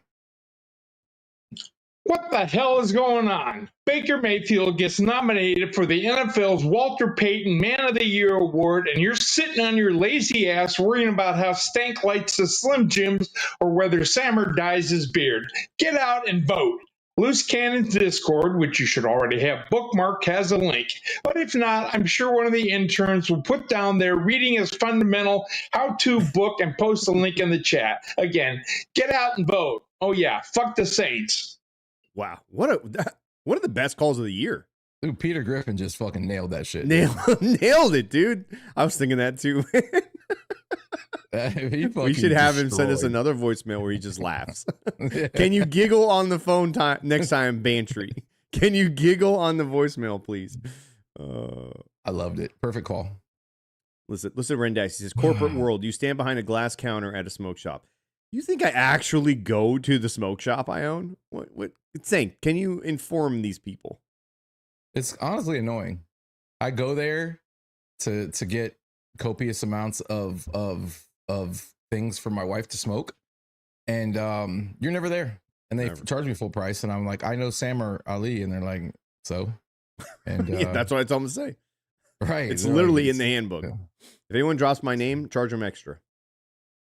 What the hell is going on? Baker Mayfield gets nominated for the NFL's Walter Payton Man of the Year award, and you're sitting on your lazy ass worrying about how Stank lights the Slim Jims or whether Sammer dyes his beard. Get out and vote. Loose Cannon's Discord, which you should already have bookmarked, has a link. But if not, I'm sure one of the interns will put down there reading his fundamental how-to book and post a link in the chat. Again, get out and vote. Oh yeah, fuck the Saints. Wow, one of the best calls of the year. Dude, Peter Griffin just fucking nailed that shit. Nailed it, dude. I was thinking that too. We should have him send us another voicemail where he just laughs. Yeah. Can you giggle on the phone next time, Bantry? Can you giggle on the voicemail, please? I loved it. Perfect call. Listen, Rendax. He says, corporate world, you stand behind a glass counter at a smoke shop. You think I actually go to the smoke shop I own? What? Think, can you inform these people? It's honestly annoying. I go there to get copious amounts of things for my wife to smoke, and you're never there. And they charge me full price, and I'm like, I know Sam or Ali, and they're like, so. And yeah, that's what I told them to say. Right, it's literally in the handbook. Yeah. If anyone drops my name, charge them extra.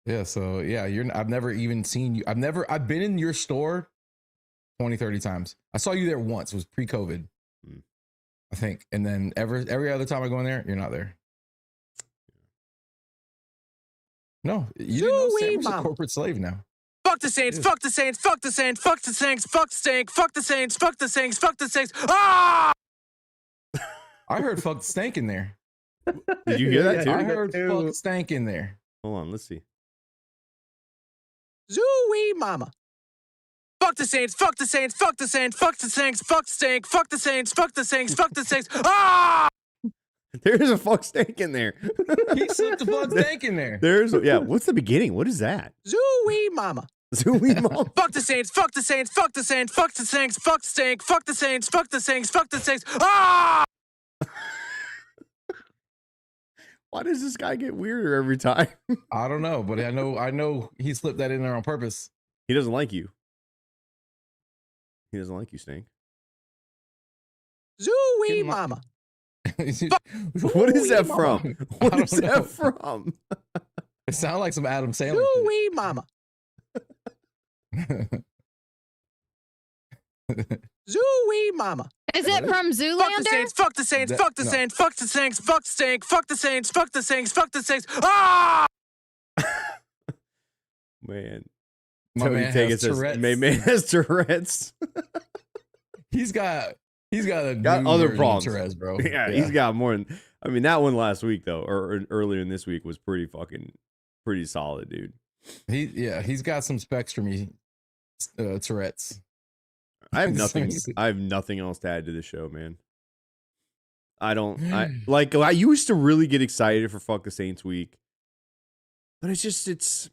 Yeah, so yeah, I've never even seen you. I've been in your store 20, 30 times. I saw you there once. It was pre-COVID, I think. And then every other time I go in there, you're not there. No, you didn't know Sam was a corporate slave now. Fuck the Saints, fuck the Saints, fuck the Saints, fuck the Saints, fuck the Saints, fuck the Saints, fuck the Saints, fuck the Saints. Ah! I heard fuck the stank in there. Did you hear that too? I heard fuck the stank in there. Hold on, let's see. Zooey mama. Fuck the Saints, fuck the Saints, fuck the Saints, fuck the Saints, fuck the Stank, fuck the Saints, fuck the Saints, fuck the Saints. Ah! There's a fuck stank in there. He slipped the fuck stank in there. Yeah, what's the beginning? What is that? Zooey mama. Zooey mama. Fuck the Saints, fuck the Saints, fuck the Saints, fuck the Saints, fuck the Stank, fuck the Saints, fuck the Saints, fuck the Saints. Ah! Why does this guy get weirder every time? I don't know, but I know he slipped that in there on purpose. He doesn't like you. He doesn't like you, Stank. Zooey mama. What is that from? What is that from? It sounds like some Adam Sandler. Zooey mama. Zooey mama. Is it from Zoolander? Fuck the Saints, fuck the Saints, fuck the Saints, fuck the Saints, fuck the Saints, fuck the Saints, fuck the Saints, fuck the Saints. Ah! Man. My man has Tourette's. My man has Tourette's. He's got other problems, Tourette's, bro. Yeah, he's got more than. I mean, that one last week though, or earlier in this week was pretty solid, dude. He's got some spectrum Tourette's. I have nothing. I have nothing else to add to the show, man. I used to really get excited for Fuck the Saints week, but it's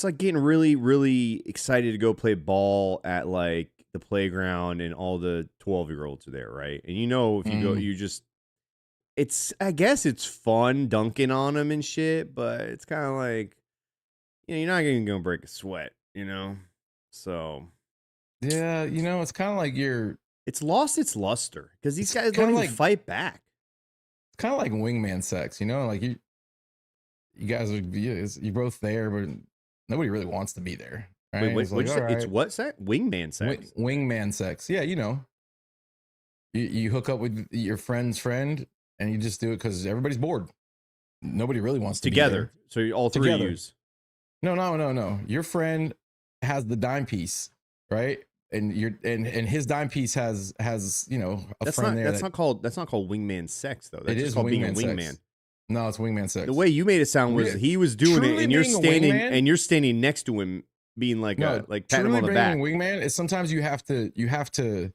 like getting really, really excited to go play ball at like the playground and all the 12-year-olds are there, right? And if you go, you just, I guess it's fun dunking on them and shit, but it's kind of like, you're not even gonna break a sweat, So. Yeah, it's kind of like it's lost its luster because these guys don't even fight back. It's kind of like wingman sex, like you guys are you're both there, but nobody really wants to be there. Right? Wait, it's what sex? Wingman sex. Wingman sex. Yeah, you hook up with your friend's friend and you just do it because everybody's bored. Nobody really wants to together. Be there. So all three use. No. Your friend has the dime piece, right? And his dime piece has a friend there. That's not called wingman sex though. That's just called being a wingman. Sex. No, it's wingman sex. The way you made it sound was he was doing it, and you're standing next to him, being like patting him on the back. Wingman is sometimes you have to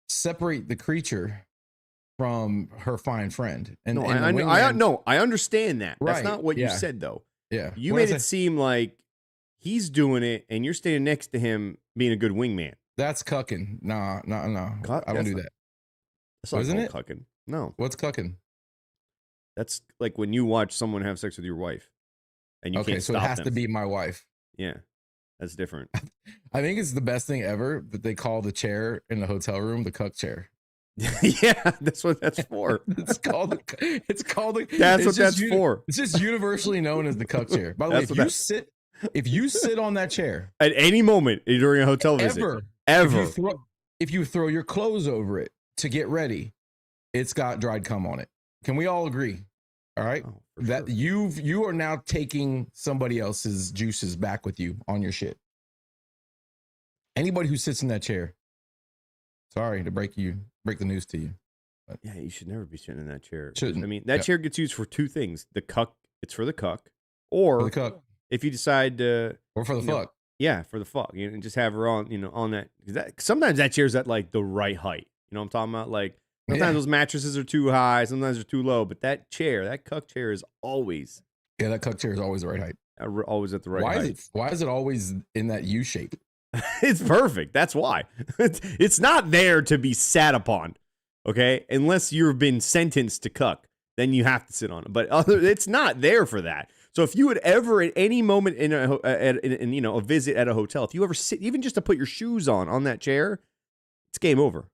separate the creature from her fine friend. And I understand that. Right, that's not what you said though. Yeah, you made it seem like he's doing it, and you're standing next to him, being a good wingman. That's cucking. No. I don't do that. That's not Isn't it cucking? No. What's cucking? That's like when you watch someone have sex with your wife, and you can't stop them. So it has to be my wife. Yeah, that's different. I think it's the best thing ever that they call the chair in the hotel room the cuck chair. Yeah, that's what that's for. That's what that's for. It's just universally known as the cuck chair. By the way, if you sit on that chair at any moment during a hotel visit, if you throw your clothes over it to get ready, it's got dried cum on it. Can we all agree? All right, that you are now taking somebody else's juices back with you on your shit. Anybody who sits in that chair, sorry to break the news to you. But yeah, you should never be sitting in that chair. Shouldn't. I mean, that chair gets used for two things: the cuck, it's for the cuck, or for the cuck. If you decide to, or for the fuck. Yeah, for the fuck. And just have her on, on that. Sometimes that chair's at like the right height. You know what I'm talking about? Like sometimes those mattresses are too high, sometimes they're too low. But that cuck chair is always. Yeah, that cuck chair is always the right height. Always at the right height. Why is it always in that U shape? It's perfect. That's why. It's not there to be sat upon. Okay, unless you've been sentenced to cuck, then you have to sit on it. But it's not there for that. So if you would ever at any moment in a visit at a hotel, if you ever sit even just to put your shoes on that chair, it's game over.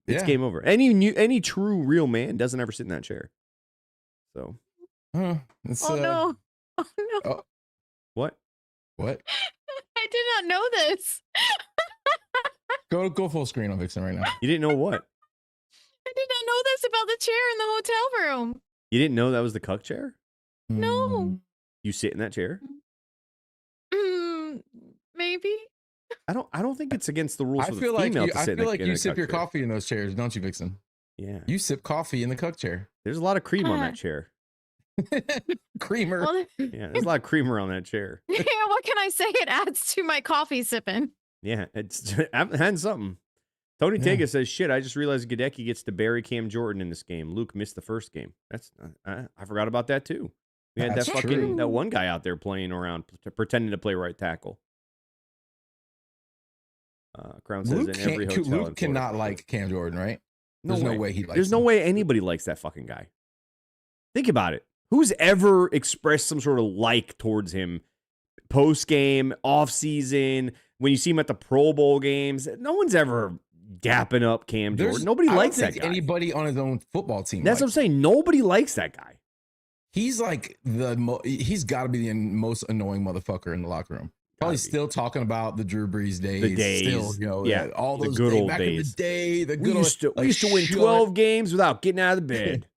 It's game over. Any true real man doesn't ever sit in that chair. So, no! Oh no! Oh. What? I did not know this. Go full screen on Vixen right now. You didn't know what? I did not know this about the chair in the hotel room. You didn't know that was the cuck chair? No. You sit in that chair? Maybe. I don't think it's against the rules for the female to sit in a cuck chair. I feel like you sip your coffee in those chairs, don't you, Vixen? Yeah. You sip coffee in the cuck chair. There's a lot of cream on that chair. Creamer. Well, yeah, there's a lot of creamer on that chair. Yeah, what can I say? It adds to my coffee sipping. Yeah, it's had something. Tony Tega says, "Shit, I just realized Gadecki gets to bury Cam Jordan in this game. Luke missed the first game. That's I forgot about that too. We had that one guy out there playing around, pretending to play right tackle." Crown says in every hotel. Luke cannot like Cam Jordan, right? There's no way he likes. There's no way anybody likes that fucking guy. Think about it. Who's ever expressed some sort of like towards him post game, off season, when you see him at the Pro Bowl games? No one's ever dapping up Cam Jordan. Nobody likes that guy. Anybody on his own football team. That's what I'm saying. Nobody likes that guy. He's like he's got to be the most annoying motherfucker in the locker room. Probably still talking about the Drew Brees days. The days. Still, you know, yeah, all those good days, old back days. in the day. The We good used old, to, we used to win 12 games without getting out of the bed.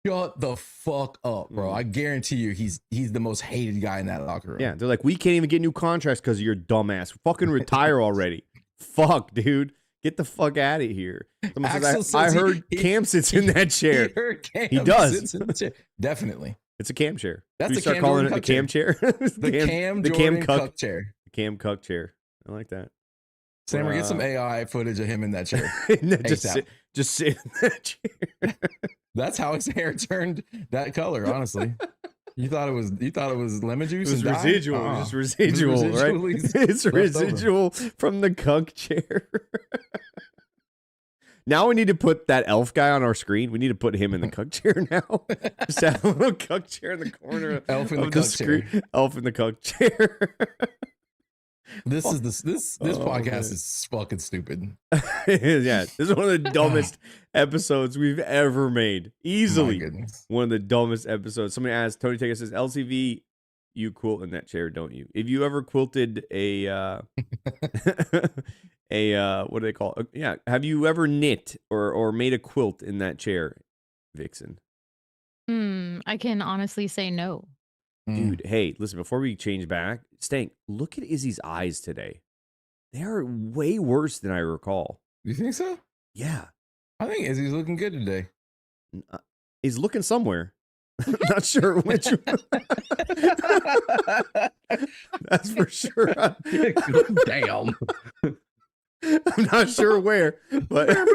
Shut the fuck up, bro. I guarantee you he's the most hated guy in that locker room. Yeah, they're like, we can't even get new contracts because of your dumbass. Fucking retire already. Fuck, dude. Get the fuck out of here. Says, I heard Cam sits in that chair. He does. Sits in the chair. Definitely. It's a Cam chair. That's we the start Cam calling Jordan it the Cam chair. The Cam Cuck chair. The Cam Cuck chair. I like that. Sammer, get some AI footage of him in that chair. just sit in that chair. That's how his hair turned that color, honestly. You thought it was lemon juice? It was residual. It was just residual, right? It's residual from the Cuck chair. Now we need to put that elf guy on our screen. We need to put him in the Cuck chair now. Just have a little Cuck chair in the corner elf in of the the screen. Chair. Elf in the Cuck chair. This podcast is fucking stupid. Yeah, this is one of the dumbest episodes we've ever made. Easily one of the dumbest episodes. Somebody asked, Tony Taker says, LCV, you quilt in that chair, don't you? If you ever quilted a what do they call it? Yeah, have you ever knit or made a quilt in that chair, Vixen? I can honestly say no. Dude, hey, listen, before we change back, Stank, look at Izzy's eyes today. They are way worse than I recall. You think so? Yeah. I think Izzy's looking good today. He's looking somewhere. I'm not sure which one. That's for sure. Damn. I'm not sure where, but that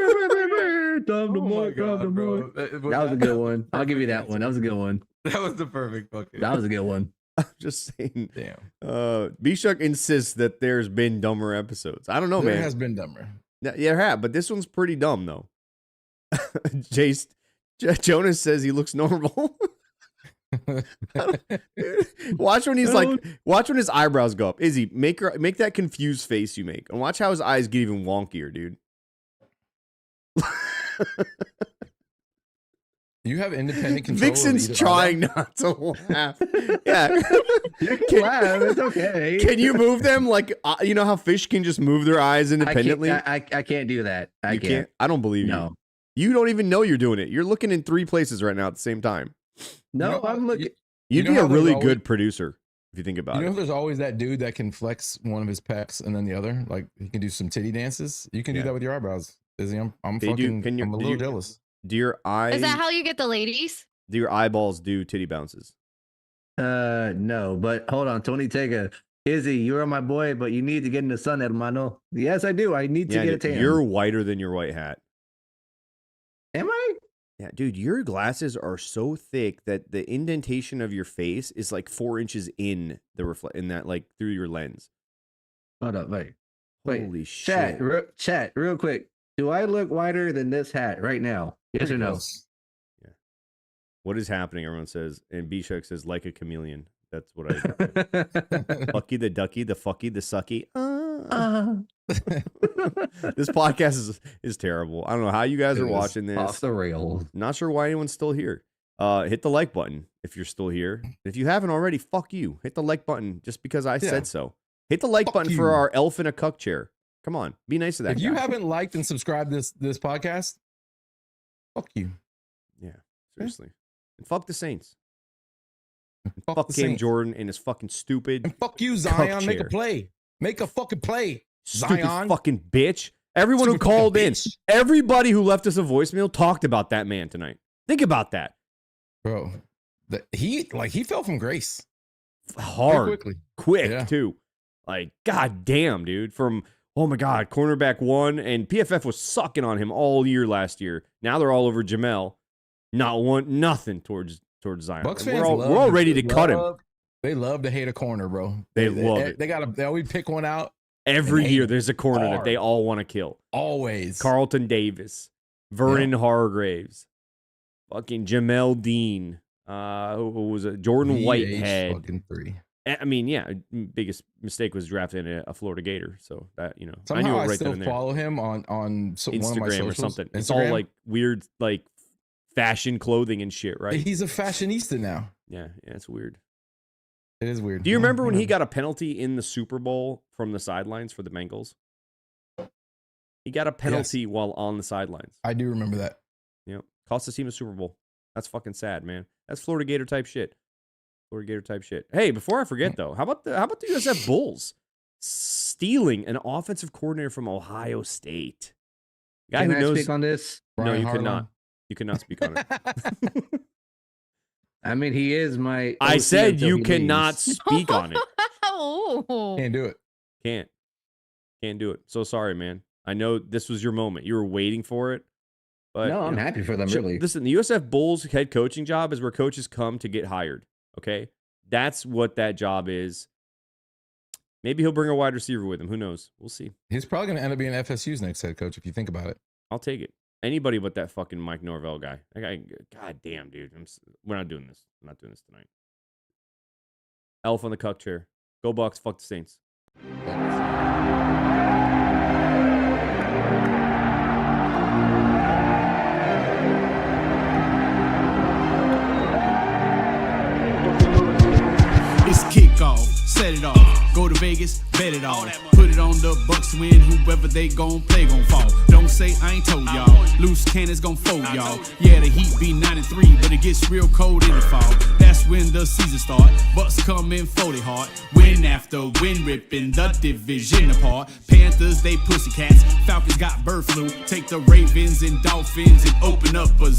was a good one. I'll give you that one. That was a good one. That was the perfect bucket. That was a good one. I'm just saying. Damn. B-Shuck insists that there's been dumber episodes. I don't know, man. There has been dumber. Yeah, there have, but this one's pretty dumb though. Jonas says he looks normal. Watch when he's like, watch when his eyebrows go up. Izzy, make that confused face you make, and watch how his eyes get even wonkier, dude. You have independent control. Vixen's trying not to laugh. Yeah, you can laugh. It's okay. Can you move them like you know how fish can just move their eyes independently? I can't do that. I can't. I don't believe you. No. You don't even know you're doing it. You're looking in 3 places right now at the same time. No, I'm looking. You'd be a really good producer if you think about it. You know, there's always that dude that can flex one of his pecs and then the other. Like he can do some titty dances. You can do that with your eyebrows. Izzy, I'm a little jealous. Do your eyes? Is that how you get the ladies? Do your eyeballs do titty bounces? No, but hold on, Tony Tega. Izzy, you're my boy, but you need to get in the sun, hermano. Yes, I do. I need to get a tan. You're whiter than your white hat. Am I? Yeah, dude, your glasses are so thick that the indentation of your face is like 4 inches in the in that like through your lens. Hold up, wait. Holy shit! Chat, real quick. Do I look whiter than this hat right now? Yes or no? Yeah. What is happening? Everyone says, and B-Shuck says, like a chameleon. That's what I. Fucky the ducky, the fucky the sucky. This podcast is terrible. I don't know how you guys are watching this. Off the rails. Not sure why anyone's still here. Hit the like button if you're still here. If you haven't already, fuck you. Hit the like button just because I said so. Hit the like button for our elf in a cuck chair. Come on, be nice to that guy. If you haven't liked and subscribed this podcast, fuck you. Yeah, seriously. And fuck the Saints. And fuck Cam Saints. Jordan and his fucking stupid. And fuck you, Zion. Make a play. Make a fucking play. Stupid Zion. Fucking bitch. Everyone who called in, everybody who left us a voicemail talked about that man tonight. Think about that. Bro, he fell from grace. Hard. Quick, too. Like, god damn, dude. From, oh my god, cornerback 1, and PFF was sucking on him all year last year. Now they're all over Jamel. Nothing towards Zion. Bucs we're all ready to cut him. They love to hate a corner, bro. They love it. They always pick one out. Every year there's a corner that they all want to kill. Always. Carlton Davis, Vernon Hargraves, fucking Jamel Dean, who was a Jordan Whitehead. Fucking 3. I mean, yeah, biggest mistake was drafting a Florida Gator. So that, you know, somehow I knew it right still then and there. follow him on Instagram one of my socials, or something. Instagram? It's all like weird, like fashion clothing and shit, right? He's a fashionista now. Yeah, it's weird. It is weird. Do you remember when he got a penalty in the Super Bowl from the sidelines for the Bengals? He got a penalty while on the sidelines. I do remember that. Yep. Cost the team a Super Bowl. That's fucking sad, man. That's Florida Gator type shit. Florida Gator type shit. Hey, before I forget though, how about the USF Bulls stealing an offensive coordinator from Ohio State? Guy Can who I knows. speak on this? No, you could not. You could not speak on it. I mean, he is my. I OC said until you he cannot leaves. speak on it. Oh. Can't do it. Can't do it. So sorry, man. I know this was your moment. You were waiting for it. But No, I'm happy for them, really. Listen, the USF Bulls head coaching job is where coaches come to get hired. Okay? That's what that job is. Maybe he'll bring a wide receiver with him. Who knows? We'll see. He's probably going to end up being FSU's next head coach if you think about it. I'll take it. Anybody but that fucking Mike Norvell guy. That guy, God damn, dude. We're not doing this. I'm not doing this tonight. Elf on the cuck chair. Go Bucs. Fuck the Saints. It's kickoff, set it off. Go to Vegas, bet it all. Put it on the Bucs to win. Whoever they gon' play gon' fall. Don't say I ain't told y'all. Loose cannons gon' fold y'all. Yeah, the Heat be 9-3, but it gets real cold in the fall. That's when the season start. Bucs come in 40 hard. Win after win, ripping the division apart. Panthers, they pussycats. Falcons got bird flu. Take the Ravens and Dolphins and open up a